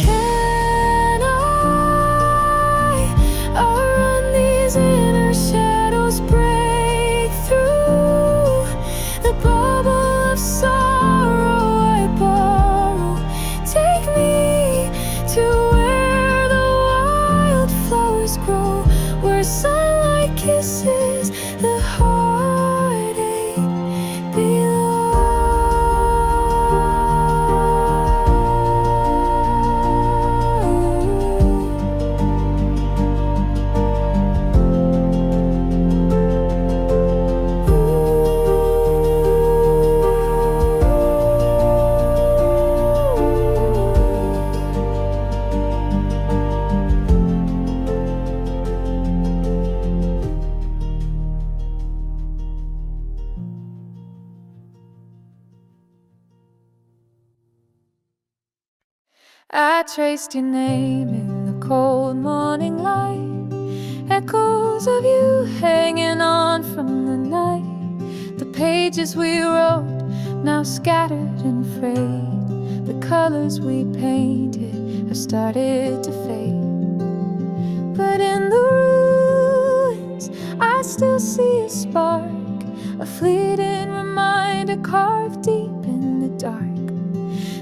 Can I outrun these inner shadows, break through the bubble of sorrow I borrow? Take me to where the wildflowers grow, where sunlight kisses the heartache below. I traced your name in the cold morning light, echoes of you hanging on from the night. The pages we wrote, now scattered and frayed. The colors we painted have started to fade. But in the ruins, I still see a spark, a fleeting reminder carved deep in the dark.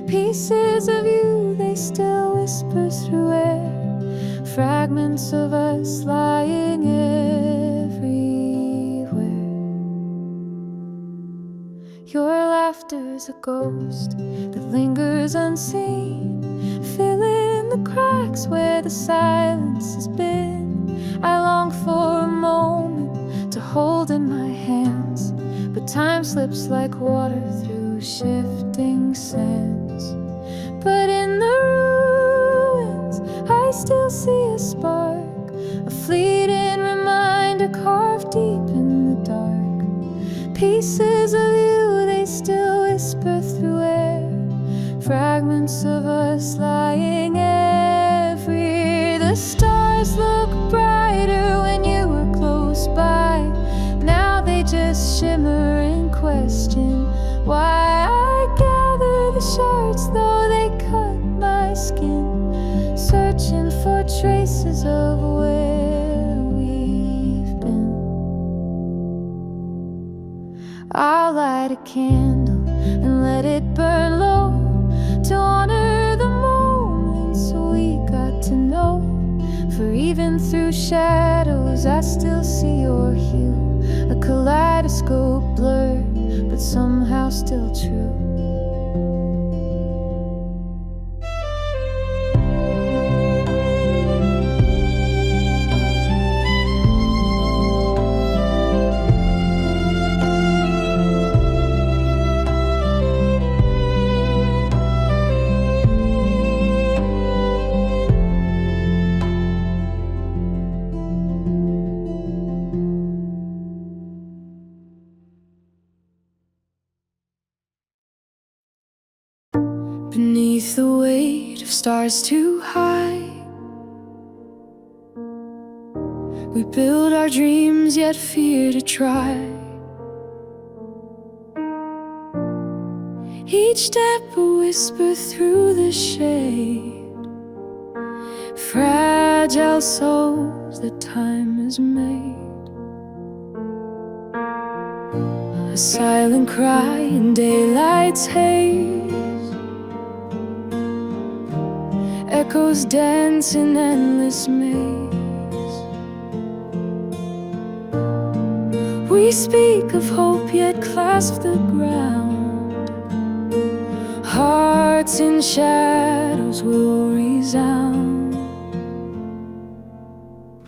Pieces of you, they still whisper through air, fragments of us lying everywhere. Your laughter's a ghost that lingers unseen, filling the cracks where the silence has been. I long for a moment to hold in my hands, but time slips like water through shifting sands. But in the ruins, I still see a spark, a fleeting reminder carved deep in the dark. Pieces of you, they still whisper through air, fragments of us lying everywhere. The stars look brighter when you were close by. Now they just shimmer and question why I gather the shards, though they cut my skin, searching for traces of where we've been. I'll light a candle and let it burn low to honor the moments we got to know. For even through shadows, I still see your hue, a kaleidoscope blurred, but somehow still true. Beneath the weight of stars too high, we build our dreams yet fear to try. Each step a whisper through the shade, fragile souls that time has made. A silent cry in daylight's haze, echoes dance in endless maze. We speak of hope yet clasp the ground, hearts in shadows will resound.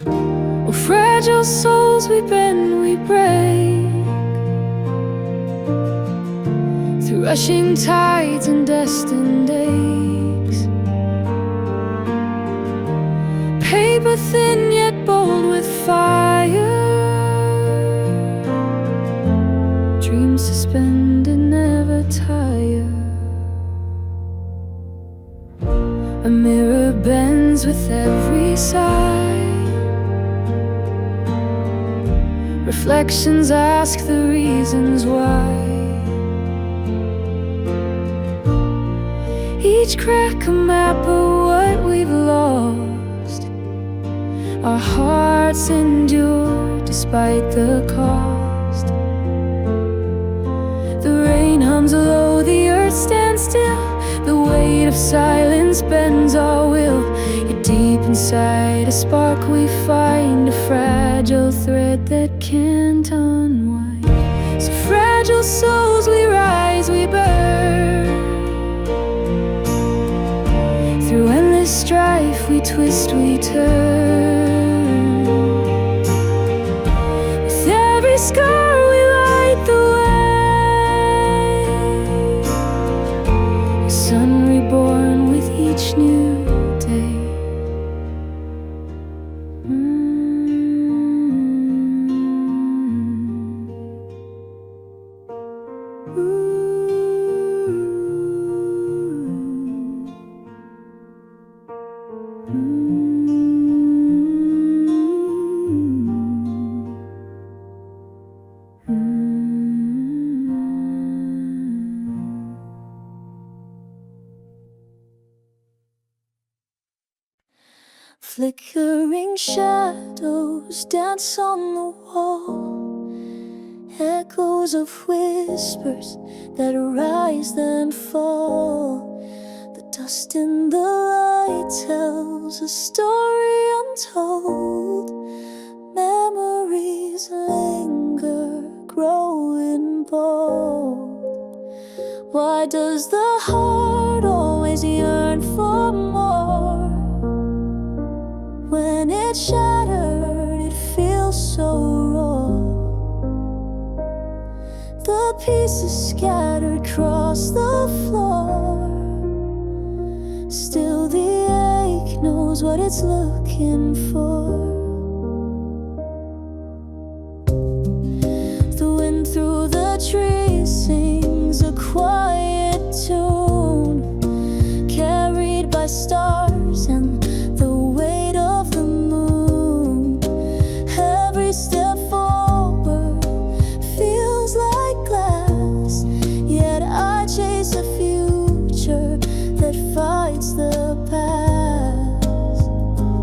Oh, fragile souls, we bend, we break, through rushing tides and destined aches. Paper thin yet bold with fire, dreams suspended, never tire. A mirror bends with every sigh, reflections ask the reasons why. Each crack a map of what we've lost, our hearts endure despite the cost. The rain hums low, the earth stands still, the weight of silence bends our will. Yet deep inside a spark we find, a fragile thread that can't unwind. So fragile souls, we rise, we burn, through endless strife we twist, we turn. With every scar we light the way, a sun reborn with each new day. Ooh. Flickering shadows dance on the wall, echoes of whispers that rise then fall. The dust in the light tells a story untold. Memories linger, growing bold. Why does the heart always yearn for more? When it's shattered, it feels so raw. The pieces scattered across the floor. Still the ache knows what it's looking for. The wind through the trees sings a quiet tune, carried by stars and the weight of the moon. Every step forward feels like glass, yet I chase a future that fights the past.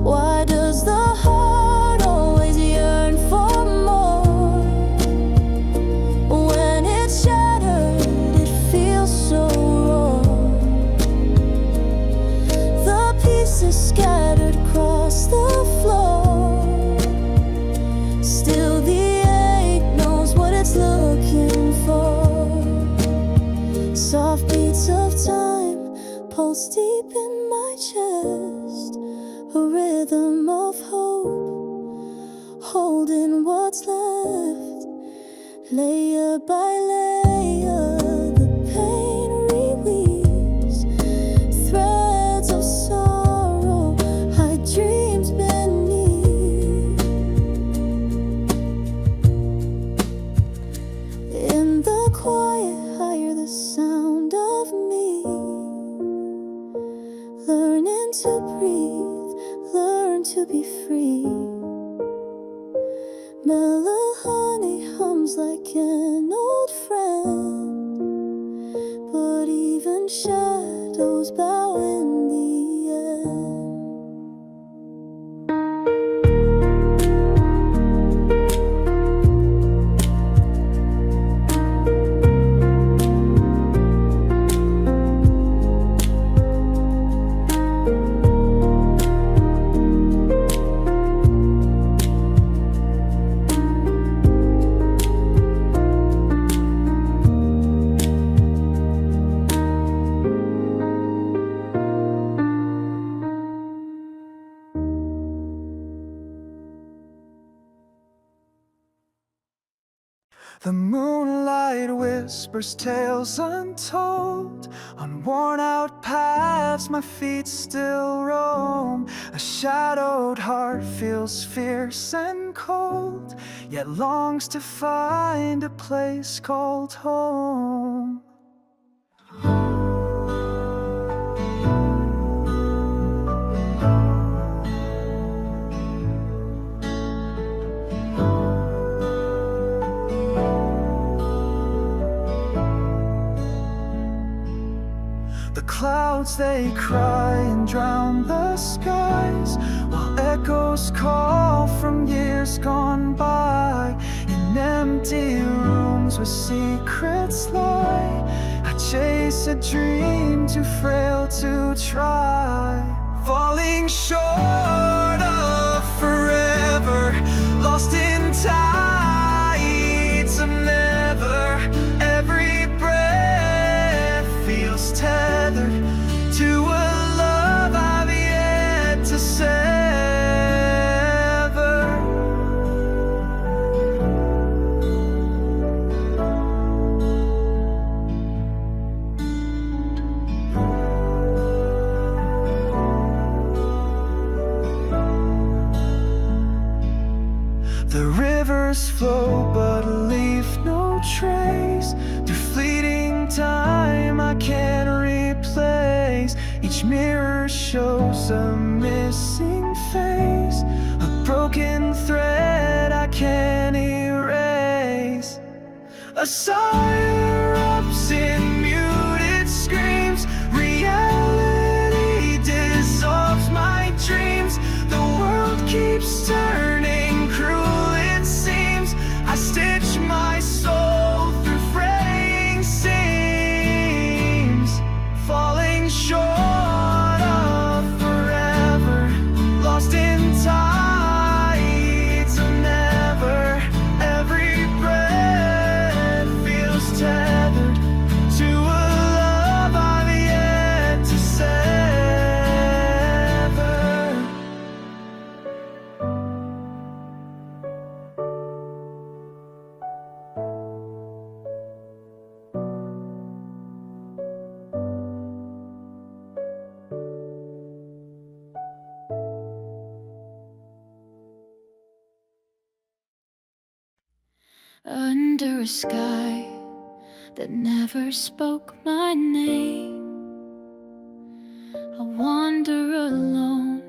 Why does the heart always yearn for more? When it's shattered, it feels so raw. The pieces scattered across the floor. Still the ache knows what it's looking for. Soft beats of time pulse deep in my chest, a rhythm of hope, holding what's left. Layer by layer, the pain relieves. Threads of sorrow hide dreams beneath. In the quiet, I hear the sound of me, learning to breathe, learn to be free. Mellow honey hums like an old friend, but even shadows bow in the end. The moonlight whispers tales untold. On worn-out paths my feet still roam. A shadowed heart feels fierce and cold, yet longs to find a place called home. The clouds, they cry and drown the skies, while echoes call from years gone by. In empty rooms where secrets lie, I chase a dream too frail to try. Falling short of forever, lost in tides of never. Every breath feels tethered to a love I've yet to sever. The rivers flow but leave no trace. Through fleeting time I can't replace. Each mirror shows a missing face, a broken thread I can't erase. A sigh erupts in muted screams. Reality dissolves my dreams. The keeps turning, cruel it seems. I stitch my soul through fraying seams, falling short of forever, lost in tides of never. Every breath feels tethered to a love I've yet to sever. Under a sky that never spoke my name, I wander alone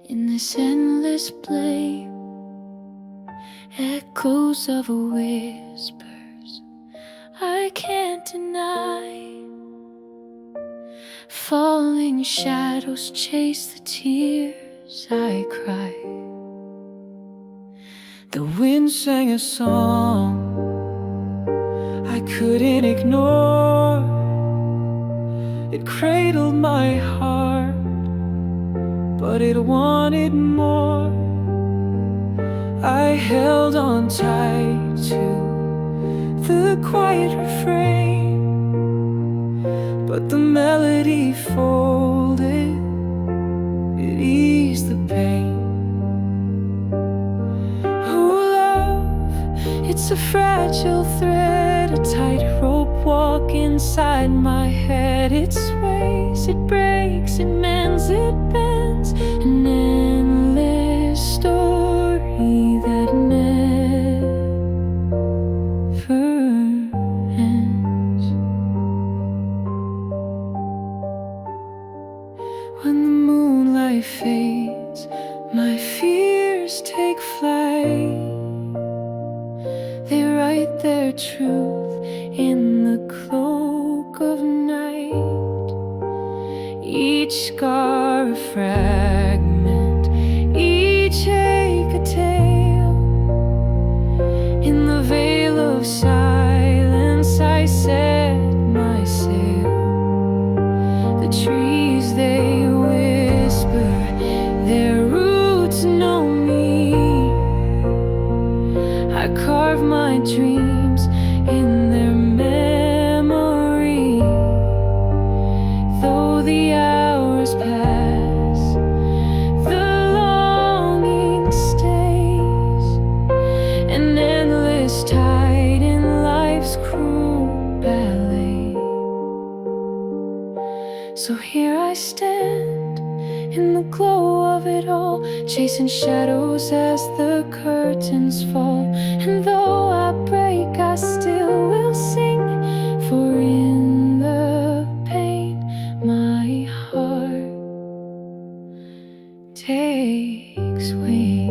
in this endless play. Echoes of whispers I can't deny. Falling shadows chase the tears I cry. The wind sang a song I couldn't ignore. It cradled my heart, but it wanted more. I held on tight to the quiet refrain, but the melody folded, it eased the pain. It's a fragile thread, a tightrope walk inside my head. It sways, it breaks, it mends, it bends, an endless story that never ends. When the moonlight fades, my fears take flight. They write their truth in the cloak of night. Each scar a fragment, each ache a tale. In the veil of silence I set my sail. The trees they whisper, their roots know me. I carve my dreams in their memory. Though the hours pass, the longing stays, an endless tide in life's cruel ballet. So here I stand in the glow of it all, chasing shadows as the curtains fall. And though I break, I still will sing, for in the pain my heart takes wing.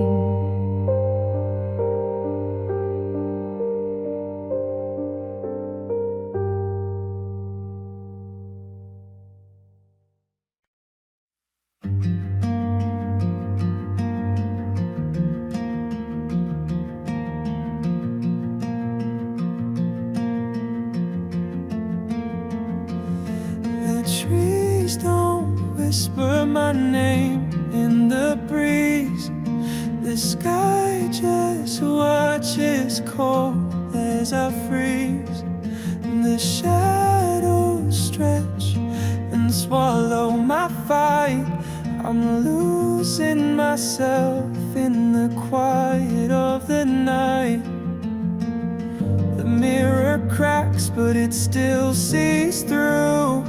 The trees don't whisper my name in the breeze. The sky just watches cold as I freeze. The shadows stretch and swallow my fight. I'm losing myself in the quiet of the night. The mirror cracks, but it still sees through.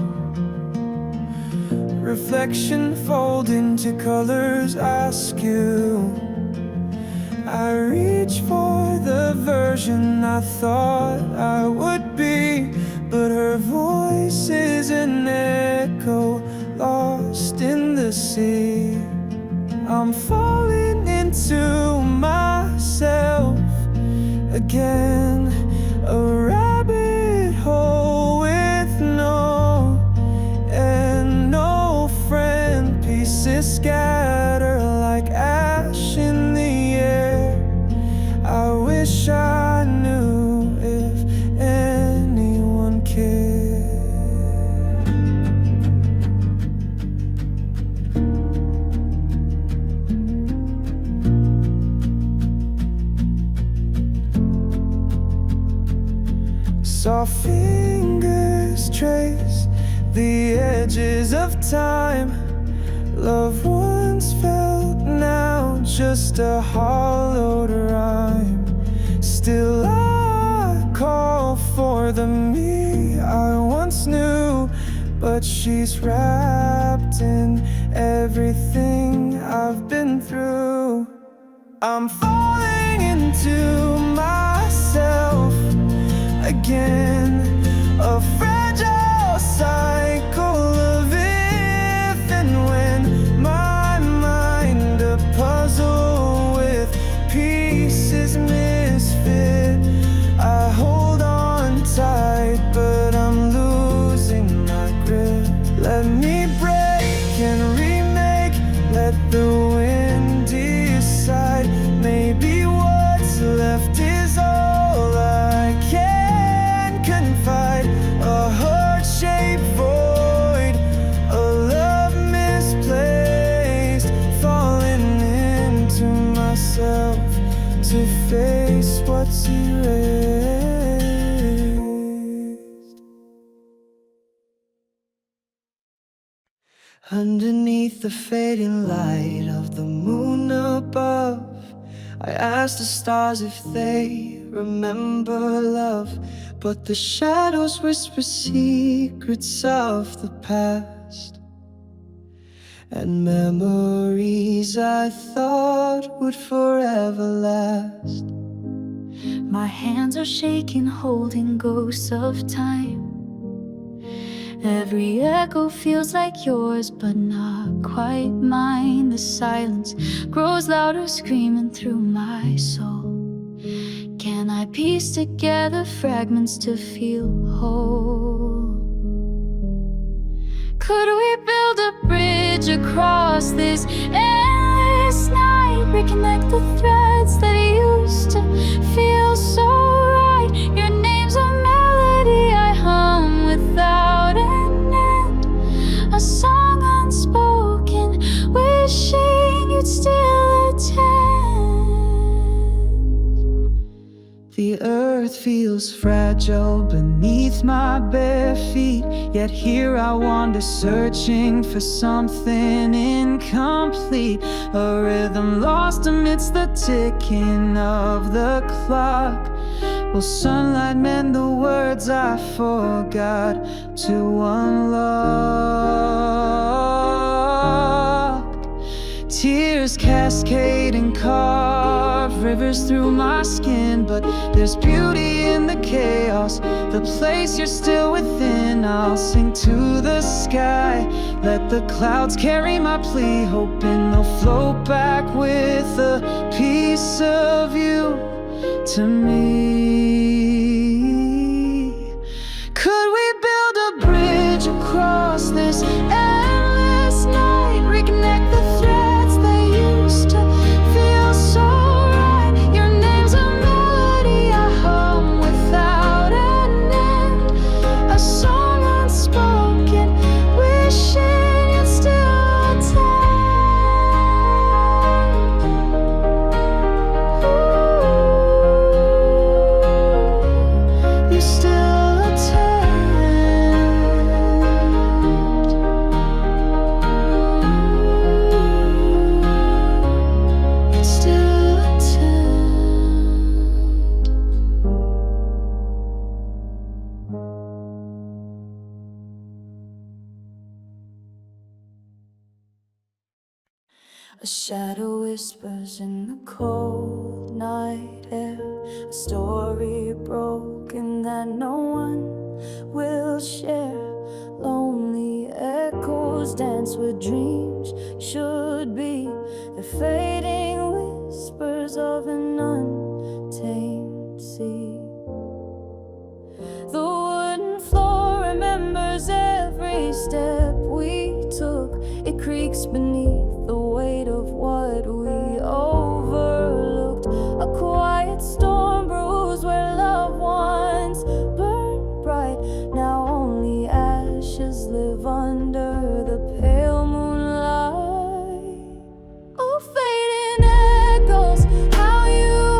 Reflection fold into colors askew. I reach for the version I thought I would be, but her voice is an echo lost in the sea. I'm falling into myself again, a rabbit hole with no end, no friend. Pieces scatter like Soft fingers trace the edges of time. Love once felt, now just a hollowed rhyme. Still I call for the me I once knew, but she's wrapped in everything I've been through. I'm falling into myself again, a fragile cycle of if and when. My mind a puzzle with pieces misfit. I hold on tight, but I'm losing my grip. Let me break and remake, let the wind decide. Maybe what's left is all I can confide. A heart-shaped void, a love misplaced, falling into myself to face what's erased. Underneath the fading light of the moon above, I asked the stars if they remember love, but the shadows whisper secrets of the past, and memories I thought would forever last. My hands are shaking, holding ghosts of time. Every echo feels like yours, but not quite mine. The silence grows louder, screaming through my soul. Can I piece together fragments to feel whole? Could we build a bridge across this endless night? Reconnect the threads that used to feel so right. Your name's a melody I hum without an end, a song unspoken, wishing you'd still attend. The earth feels fragile beneath my bare feet, yet here I wander searching for something incomplete. A rhythm lost amidst the ticking of the clock. Will sunlight mend the words I forgot to unlock? Tears cascade and carve rivers through my skin, but there's beauty in the chaos, the place you're still within. I'll sing to the sky, let the clouds carry my plea, hoping they'll float back with a piece of you to me. Could we build a bridge across this endless night? Reconnect the threads that used to feel so right. Your name's a melody I hum without an end, a song unspoken, wishing you'd still attend. You still attend. You still attend. A shadow whispers in the cold night air, a story broken that no one will share. Lonely echoes dance where dreams should be, the fading whispers of an untamed sea. The wooden floor remembers every step we took. It creaks beneath the weight of what we overlooked. A quiet storm brews where loved ones burn bright. Now only ashes live under the pale moonlight. Oh, fading echoes, how you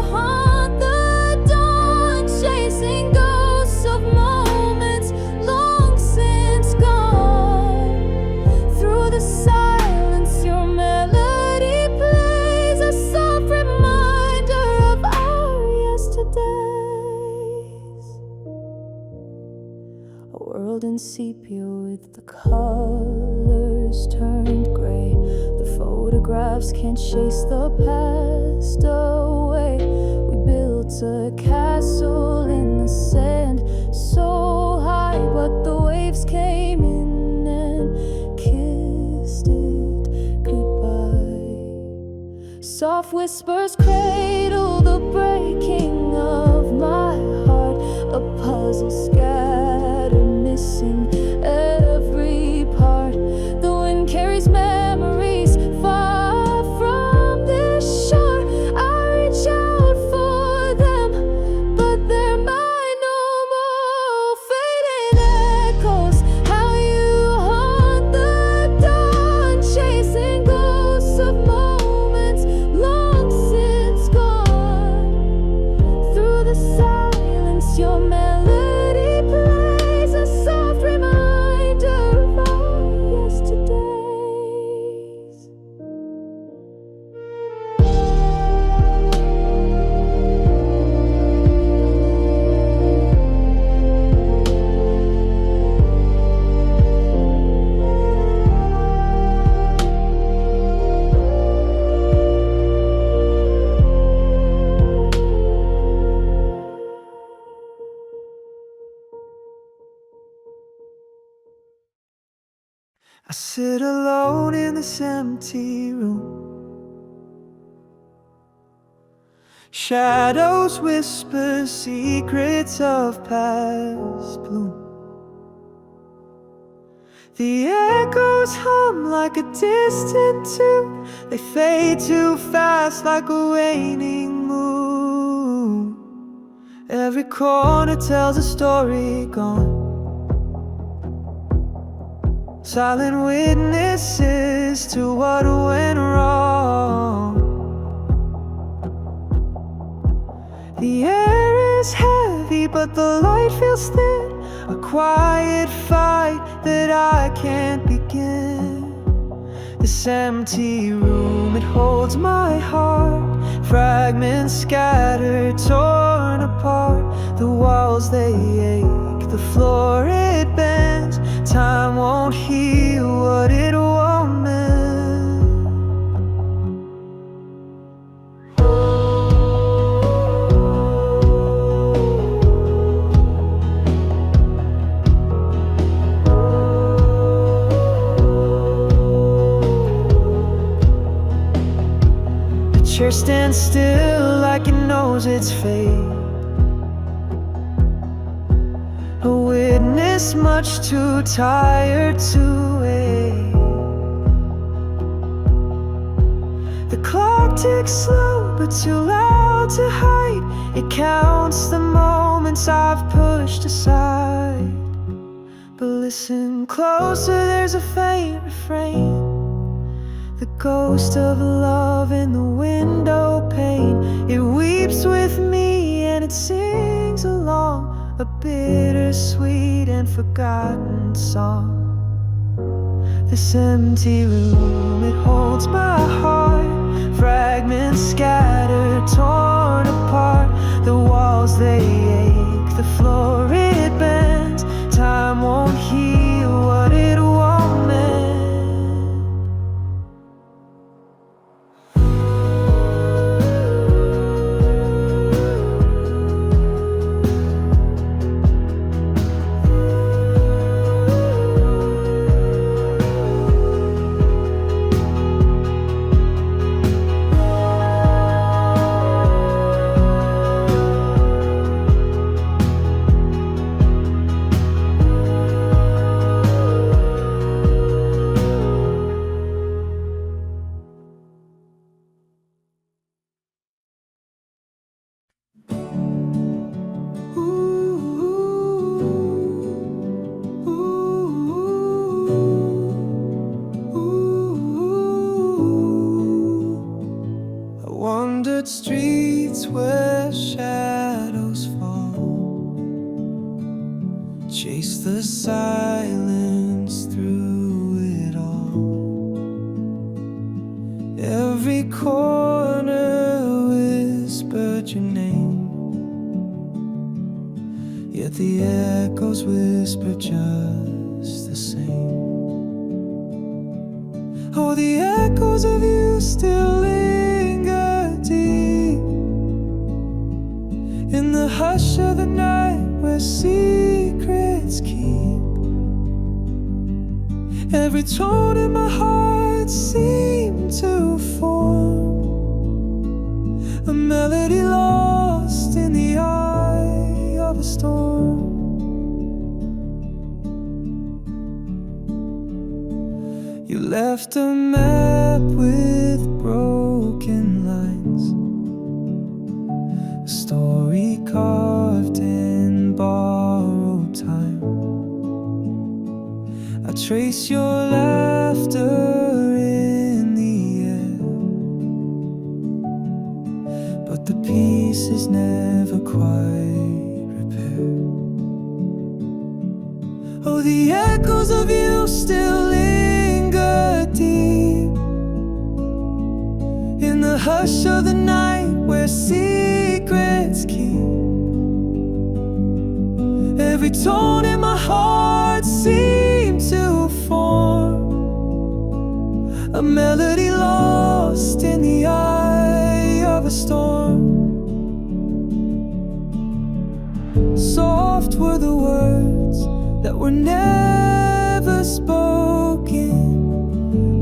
sepia with the colors turned gray. The photographs can't chase the past away. We built a castle in the sand, so high, but the waves came in and kissed it goodbye. Soft whispers cradle the breaking of my heart, a puzzle scattered, missing every part. The wind carries memories far from this shore. I reach out for them, but they're mine no more. Faded echoes, how you haunt the dawn, chasing ghosts of moments long since gone. Through the silence, your melody plays, a soft reminder of our yesterdays. I sit alone in this empty room. Shadows whisper secrets of past bloom. The echoes hum like a distant tune. They fade too fast like a waning moon. Every corner tells a story gone. Silent witnesses to what went wrong. The air is heavy, but the light feels thin. A quiet fight that I can't begin. This empty room, it holds my heart. Fragments scattered, torn apart. The walls, they ache, the floor, it bends. Time won't heal what it won't mend. The chair stands still like it knows its fate. A witness much too tired to wait. The clock ticks slow but too loud to hide. It counts the moments I've pushed aside. But listen closer, there's a faint refrain. The ghost of love in the window pane. It weeps with me and it sings along, a bittersweet and forgotten song. This empty room, it holds my heart. Fragments scattered, torn apart. The walls, they ache, the floor, it bends. Time won't heal what it won't mend. Wandered streets where shadows fall, chase the silence through it all. Every corner whispered your name, yet yet the echoes whisper just the same. Oh, the echoes of you still linger deep in the hush of the night where secrets keep. Every tone in my heart seemed to form a melody lost in the eye of a storm. You left a map with broken lines, a story carved in borrowed time. I trace your laughter in the air, but the pieces never quite repair. Oh, the echoes of you still linger deep in the hush of the night where secrets keep. Every tone in my heart seemed to form a melody lost in the eye of a storm. Soft were the words that were never spoken,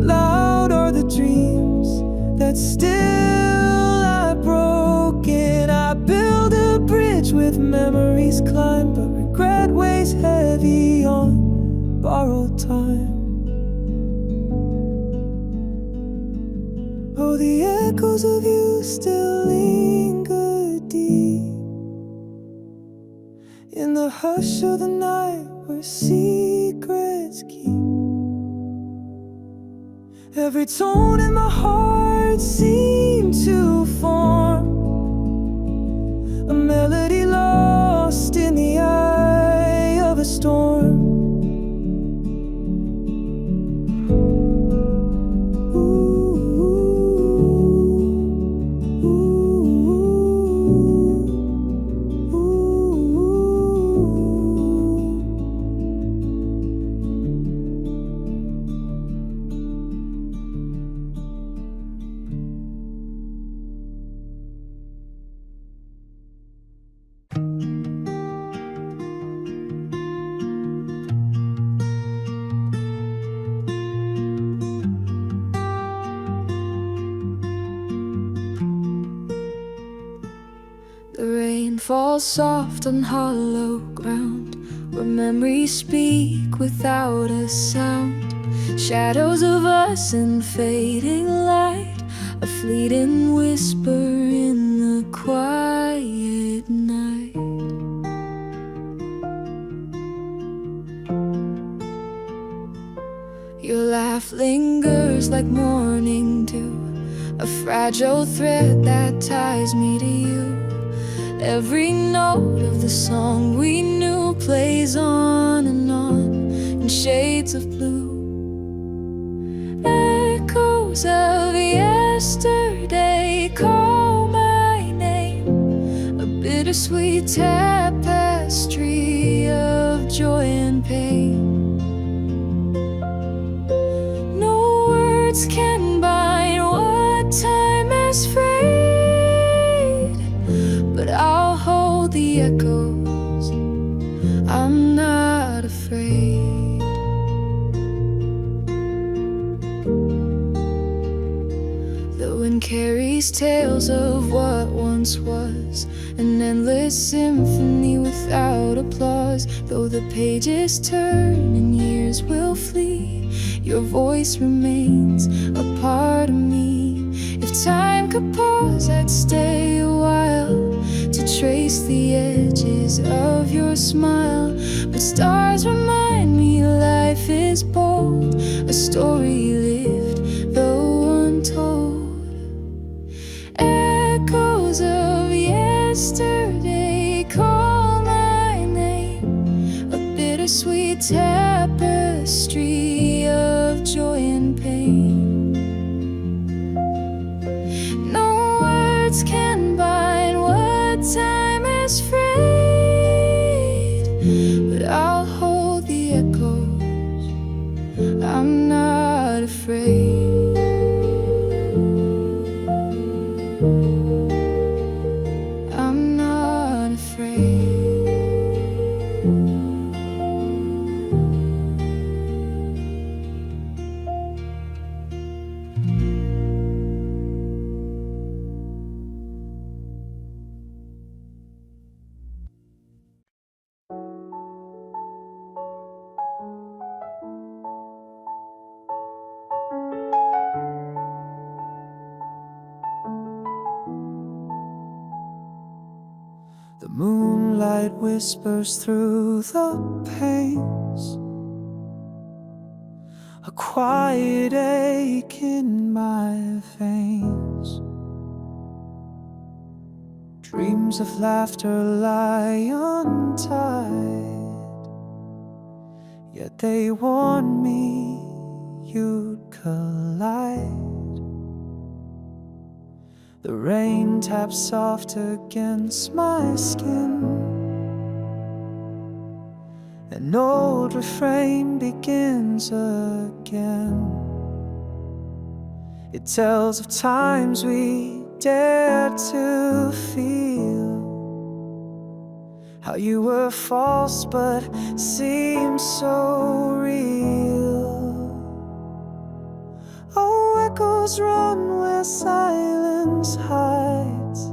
loud are the dreams that still lie broken. I build a bridge with memories climb, but regret weighs heavy on borrowed time. Oh, the echoes of you still linger deep in the hush of the night where secrets keep. Every tone in my heart seemed to form a melody lost in the eye of a storm. The rain falls soft on hollow ground, where memories speak without a sound. Shadows of us in fading light, a fleeting whisper in the quiet night. Your laugh lingers like morning dew, a fragile thread that ties me to you. Every note of the song we knew plays on and on in shades of blue. Echoes of yesterday call my name, a bittersweet tapestry of joy and pain. No words can bind what time has frayed, but I'll hold the echoes, I'm not afraid. The wind carries tales of what once was, an endless symphony without applause. Though the pages turn and years will flee, your voice remains a part of me. If time could pause, I'd stay a while to trace the edges of your smile. But stars remind me life is bold, a story lived though untold. Echoes of yesterday call my name, a bittersweet tapestry of joy and pain. No words can bind what time has frayed, I'm not afraid. The moonlight whispers through the panes, a quiet ache in my veins. Dreams of laughter lie untied, yet they warned me you'd collide. The rain taps soft against my skin. An old refrain begins again. It tells of times we dared to feel, how you were false but seemed so real. Oh, echoes run where silence hides.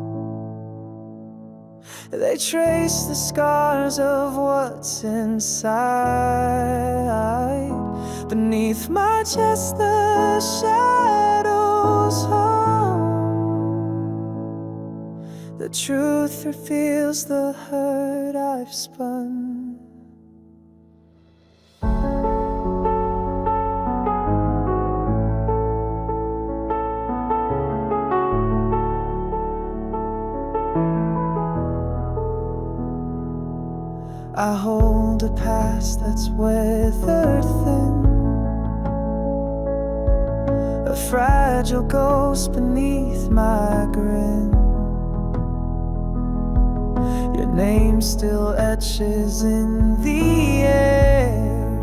They trace the scars of what's inside. Beneath my chest the shadows hum. The truth reveals the hurt I've spun. I hold a past that's weathered thin, a fragile ghost beneath my grin. Your name still etches in the air,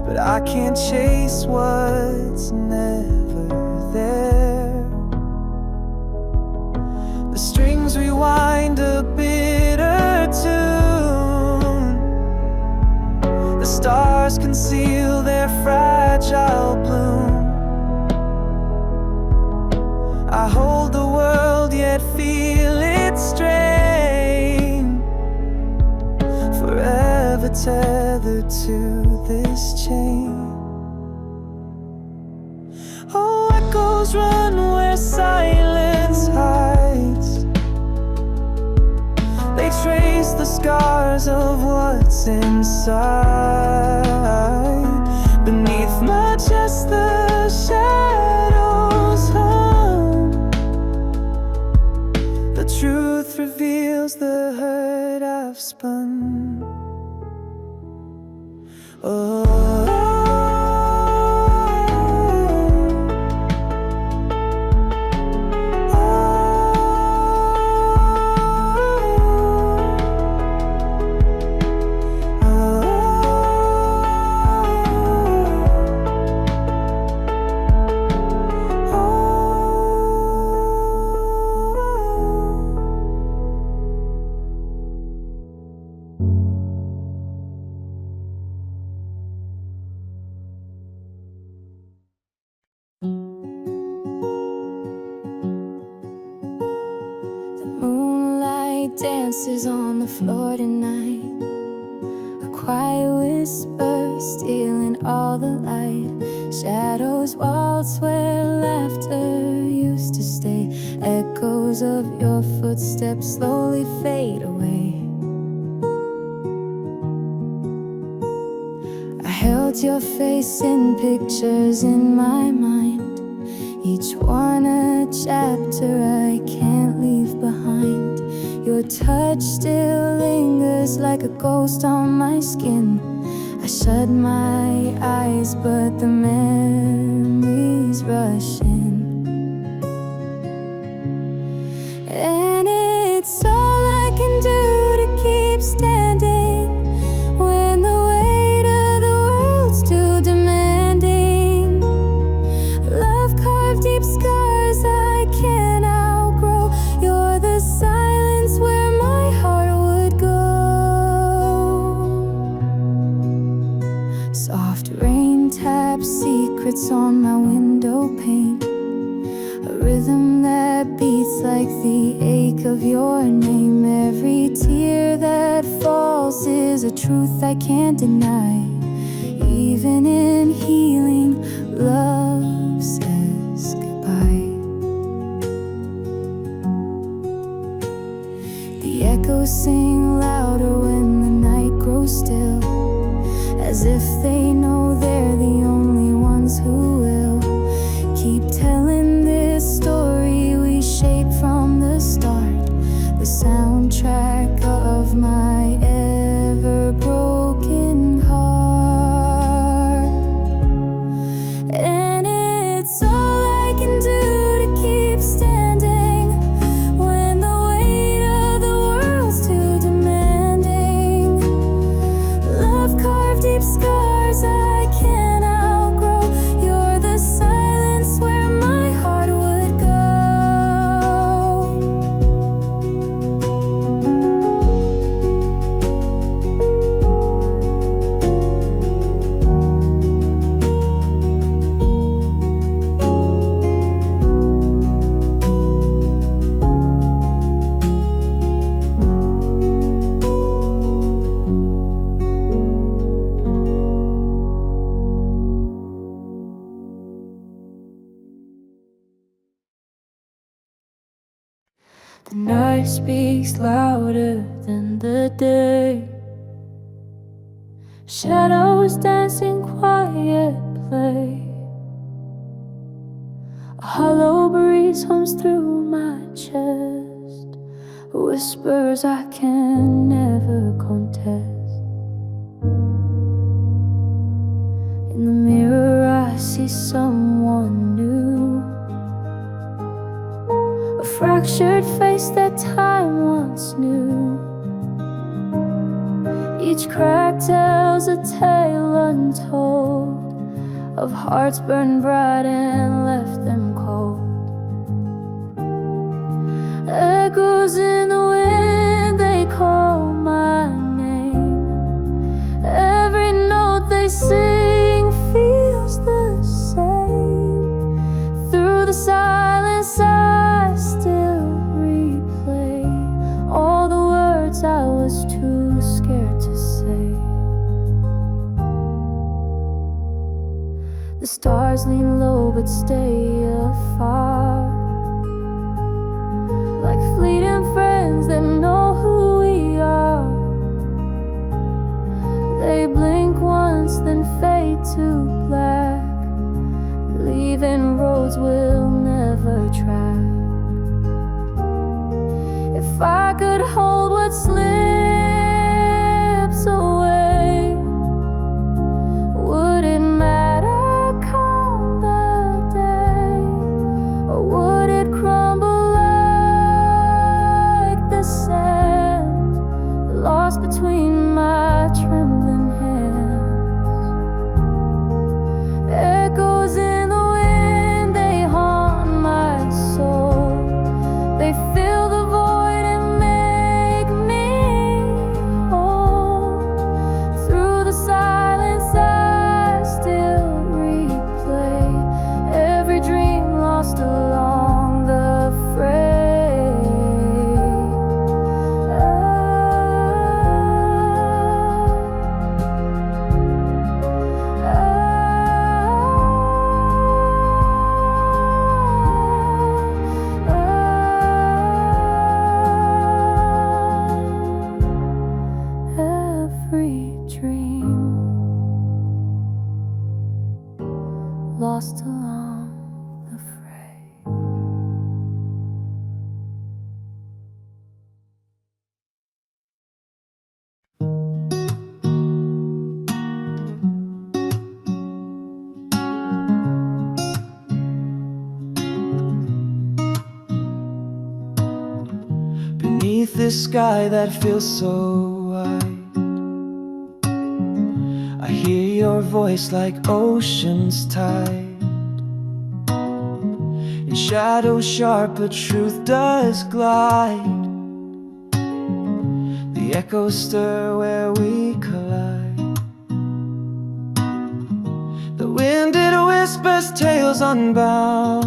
but I can't chase what's never there. The strings rewind a bitter tune. The stars conceal their fragile bloom. I hold the world yet feel its strain, forever tethered to this chain. Oh, echoes run where silence hides. They trace the scars of what's inside. Beneath my chest the shadows hum. The truth reveals the hurt I've spun. Oh, dances on the floor tonight. A quiet whisper stealing all the light. Shadows waltz where laughter used to stay. Echoes of your footsteps slowly fade away. I held your face in pictures in my mind, each one a chapter I can't leave behind. Your touch still lingers like a ghost on my skin. I shut my eyes, but the memories rush in. And it's all I can do to keep standing when the weight of the world's too demanding. Love carved deep scars I cannot rhythm that beats like the ache of your name. Every tear that falls is a truth I can't deny. Even in healing, love says goodbye. The echoes sing louder when the night grows still, as if they know they're the only ones who will keep telling this story we shaped from the start, the soundtrack of my ever-broken heart. And it's all I can do to keep standing when the weight of the world's too demanding. Love carved deep scars I can't outgrow. You're the silence where my heart would go. The night speaks louder than the day. Shadows dancing quiet play. A hollow breeze hums through my chest, whispers I can never contest. In the mirror I see someone new, a fractured face that time once knew. Each crack tells a tale untold of hearts burned bright and left them cold. Echoes in the wind, they call my name. Every note they sing feels the same. Through the silence I still replay all the words I was too scared to say. The stars lean low but stay afar, like fleeting friends that know who we are. They blink once then fade to black, leaving roads we'll never track. If I could hold what slips away, would it matter come the day, or would it crumble like the sand lost between my trembling hands? Echoes in the wind, they haunt my soul. They fill the void and make me whole. Through the silence I still replay every dream lost along the fray. Every dream lost along the fray. Beneath this sky that feels so wide, I hear your voice like ocean's tide. In shadow sharp, but truth does glide. The echoes stir where we collide. The wind it whispers tales unbound,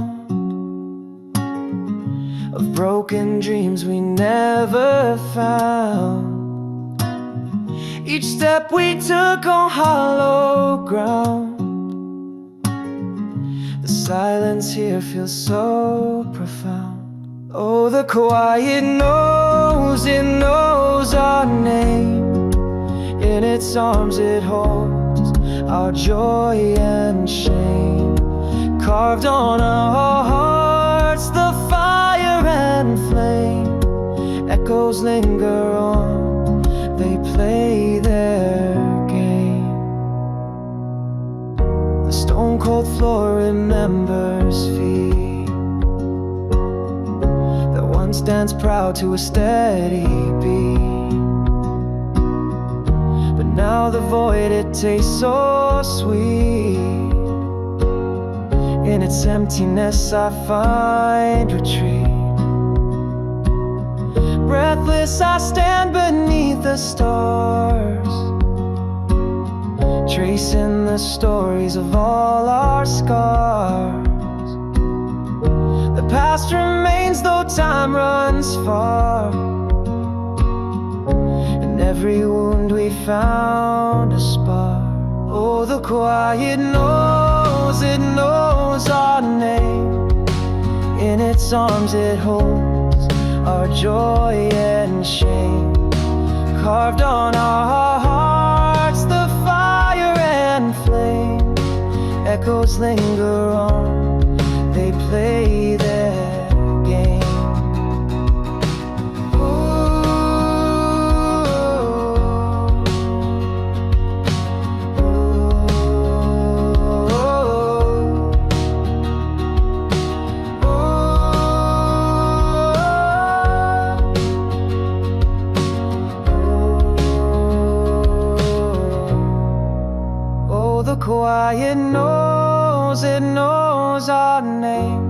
of broken dreams we never found. Each step we took on hollow ground. The silence here feels so profound. Oh, the quiet knows, it knows our name. In its arms it holds our joy and shame. Carved on our hearts, the fire and flame. Echoes linger on, they play their game. The stone-cold floor remembers feet that one stands proud to a steady beat. But now the void, it tastes so sweet. In its emptiness I find retreat. Breathless I stand beneath the stars, tracing the stories of all our scars. The past remains though time runs far. In every wound we found a spark. Oh, the quiet knows, it knows our name. In its arms it holds our joy and shame. Carved on our hearts, the fire and flame. Echoes linger on, they play their game. The quiet knows, it knows our name.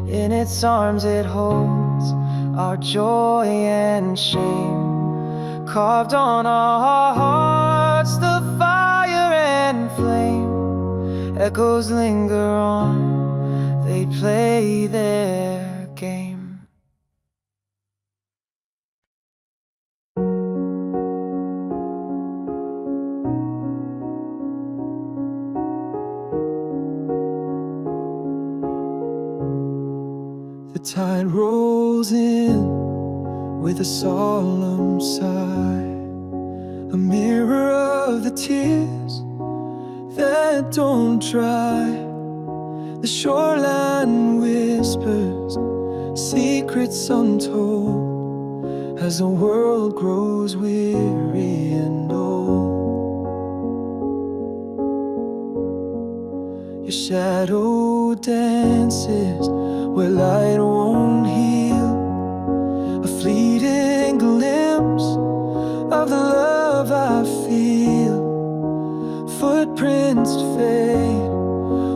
In its arms it holds our joy and shame. Carved on our hearts, the fire and flame. Echoes linger on, they play their game. The tide rolls in with a solemn sigh, a mirror of the tears that don't dry. The shoreline whispers secrets untold as the world grows weary and old. Your shadow dances where light won't heal, a fleeting glimpse of the love I feel. Footprints fade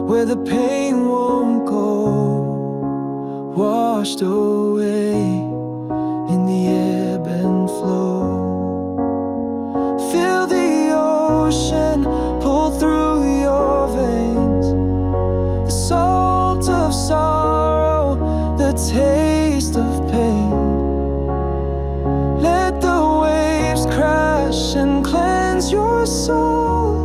where the pain won't go, washed away in the ebb and flow. Feel the ocean pull through your veins, the salt of sorrow, the taste of pain. Let the waves crash and cleanse your soul.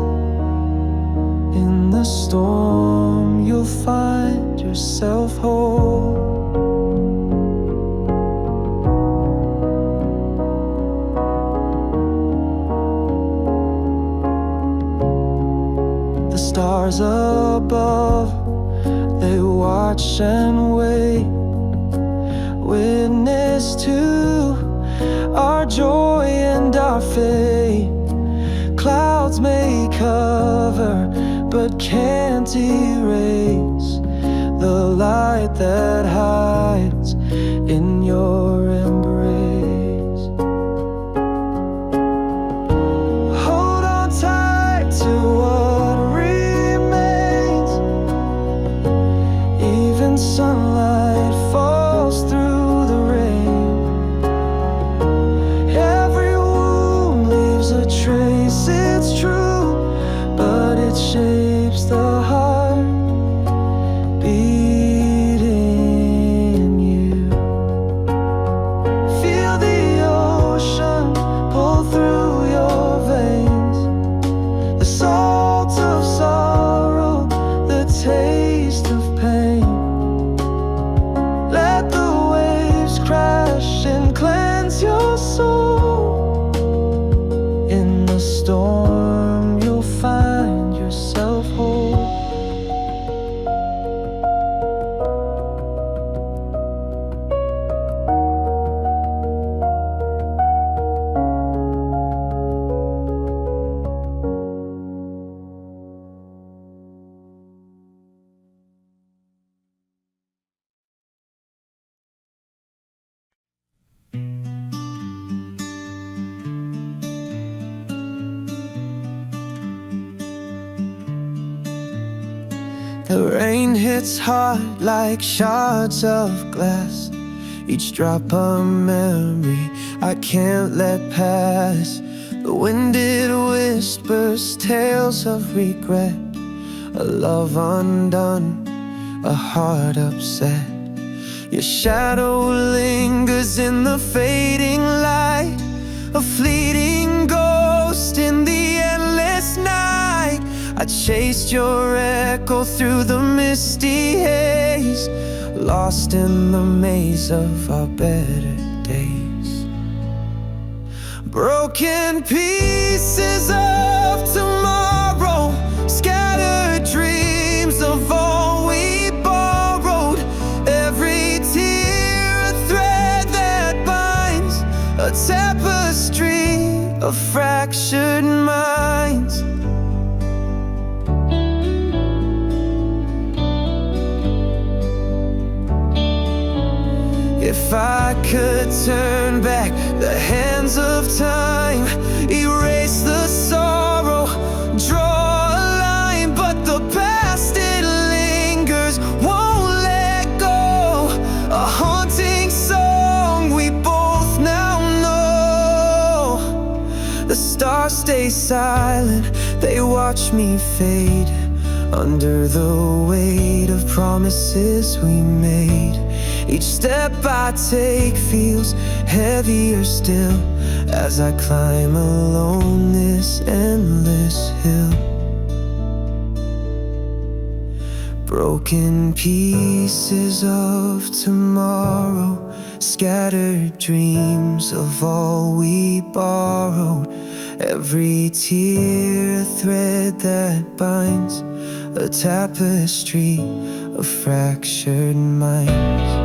In the storm you'll find yourself whole. The stars above, they watch and wait, witness to our joy and our fate. Clouds may cover but can't erase the light that hides in your embrace. Hold on tight to what remains. Even sunlight falls through the rain. Every wound leaves a trace, it's true, but it shapes the heart beating The rain hits hard like shards of glass, each drop a memory I can't let pass. The wind it whispers tales of regret, a love undone, a heart upset. Your shadow lingers in the fading light, a fleeting ghost in the endless night. I chased your echo through the misty haze, lost in the maze of our better days. Broken pieces of tomorrow, scattered dreams of all we borrowed. Every tear a thread that binds, a tapestry of fractured minds. If I could turn back the hands of time, erase the sorrow, draw a line, but the past it lingers, won't let go. A haunting song we both now know. The stars stay silent, they watch me fade under the weight of promises we made. Each step I take feels heavier still as I climb alone this endless hill. Broken pieces of tomorrow, scattered dreams of all we borrowed. Every tear a thread that binds, a tapestry of fractured minds.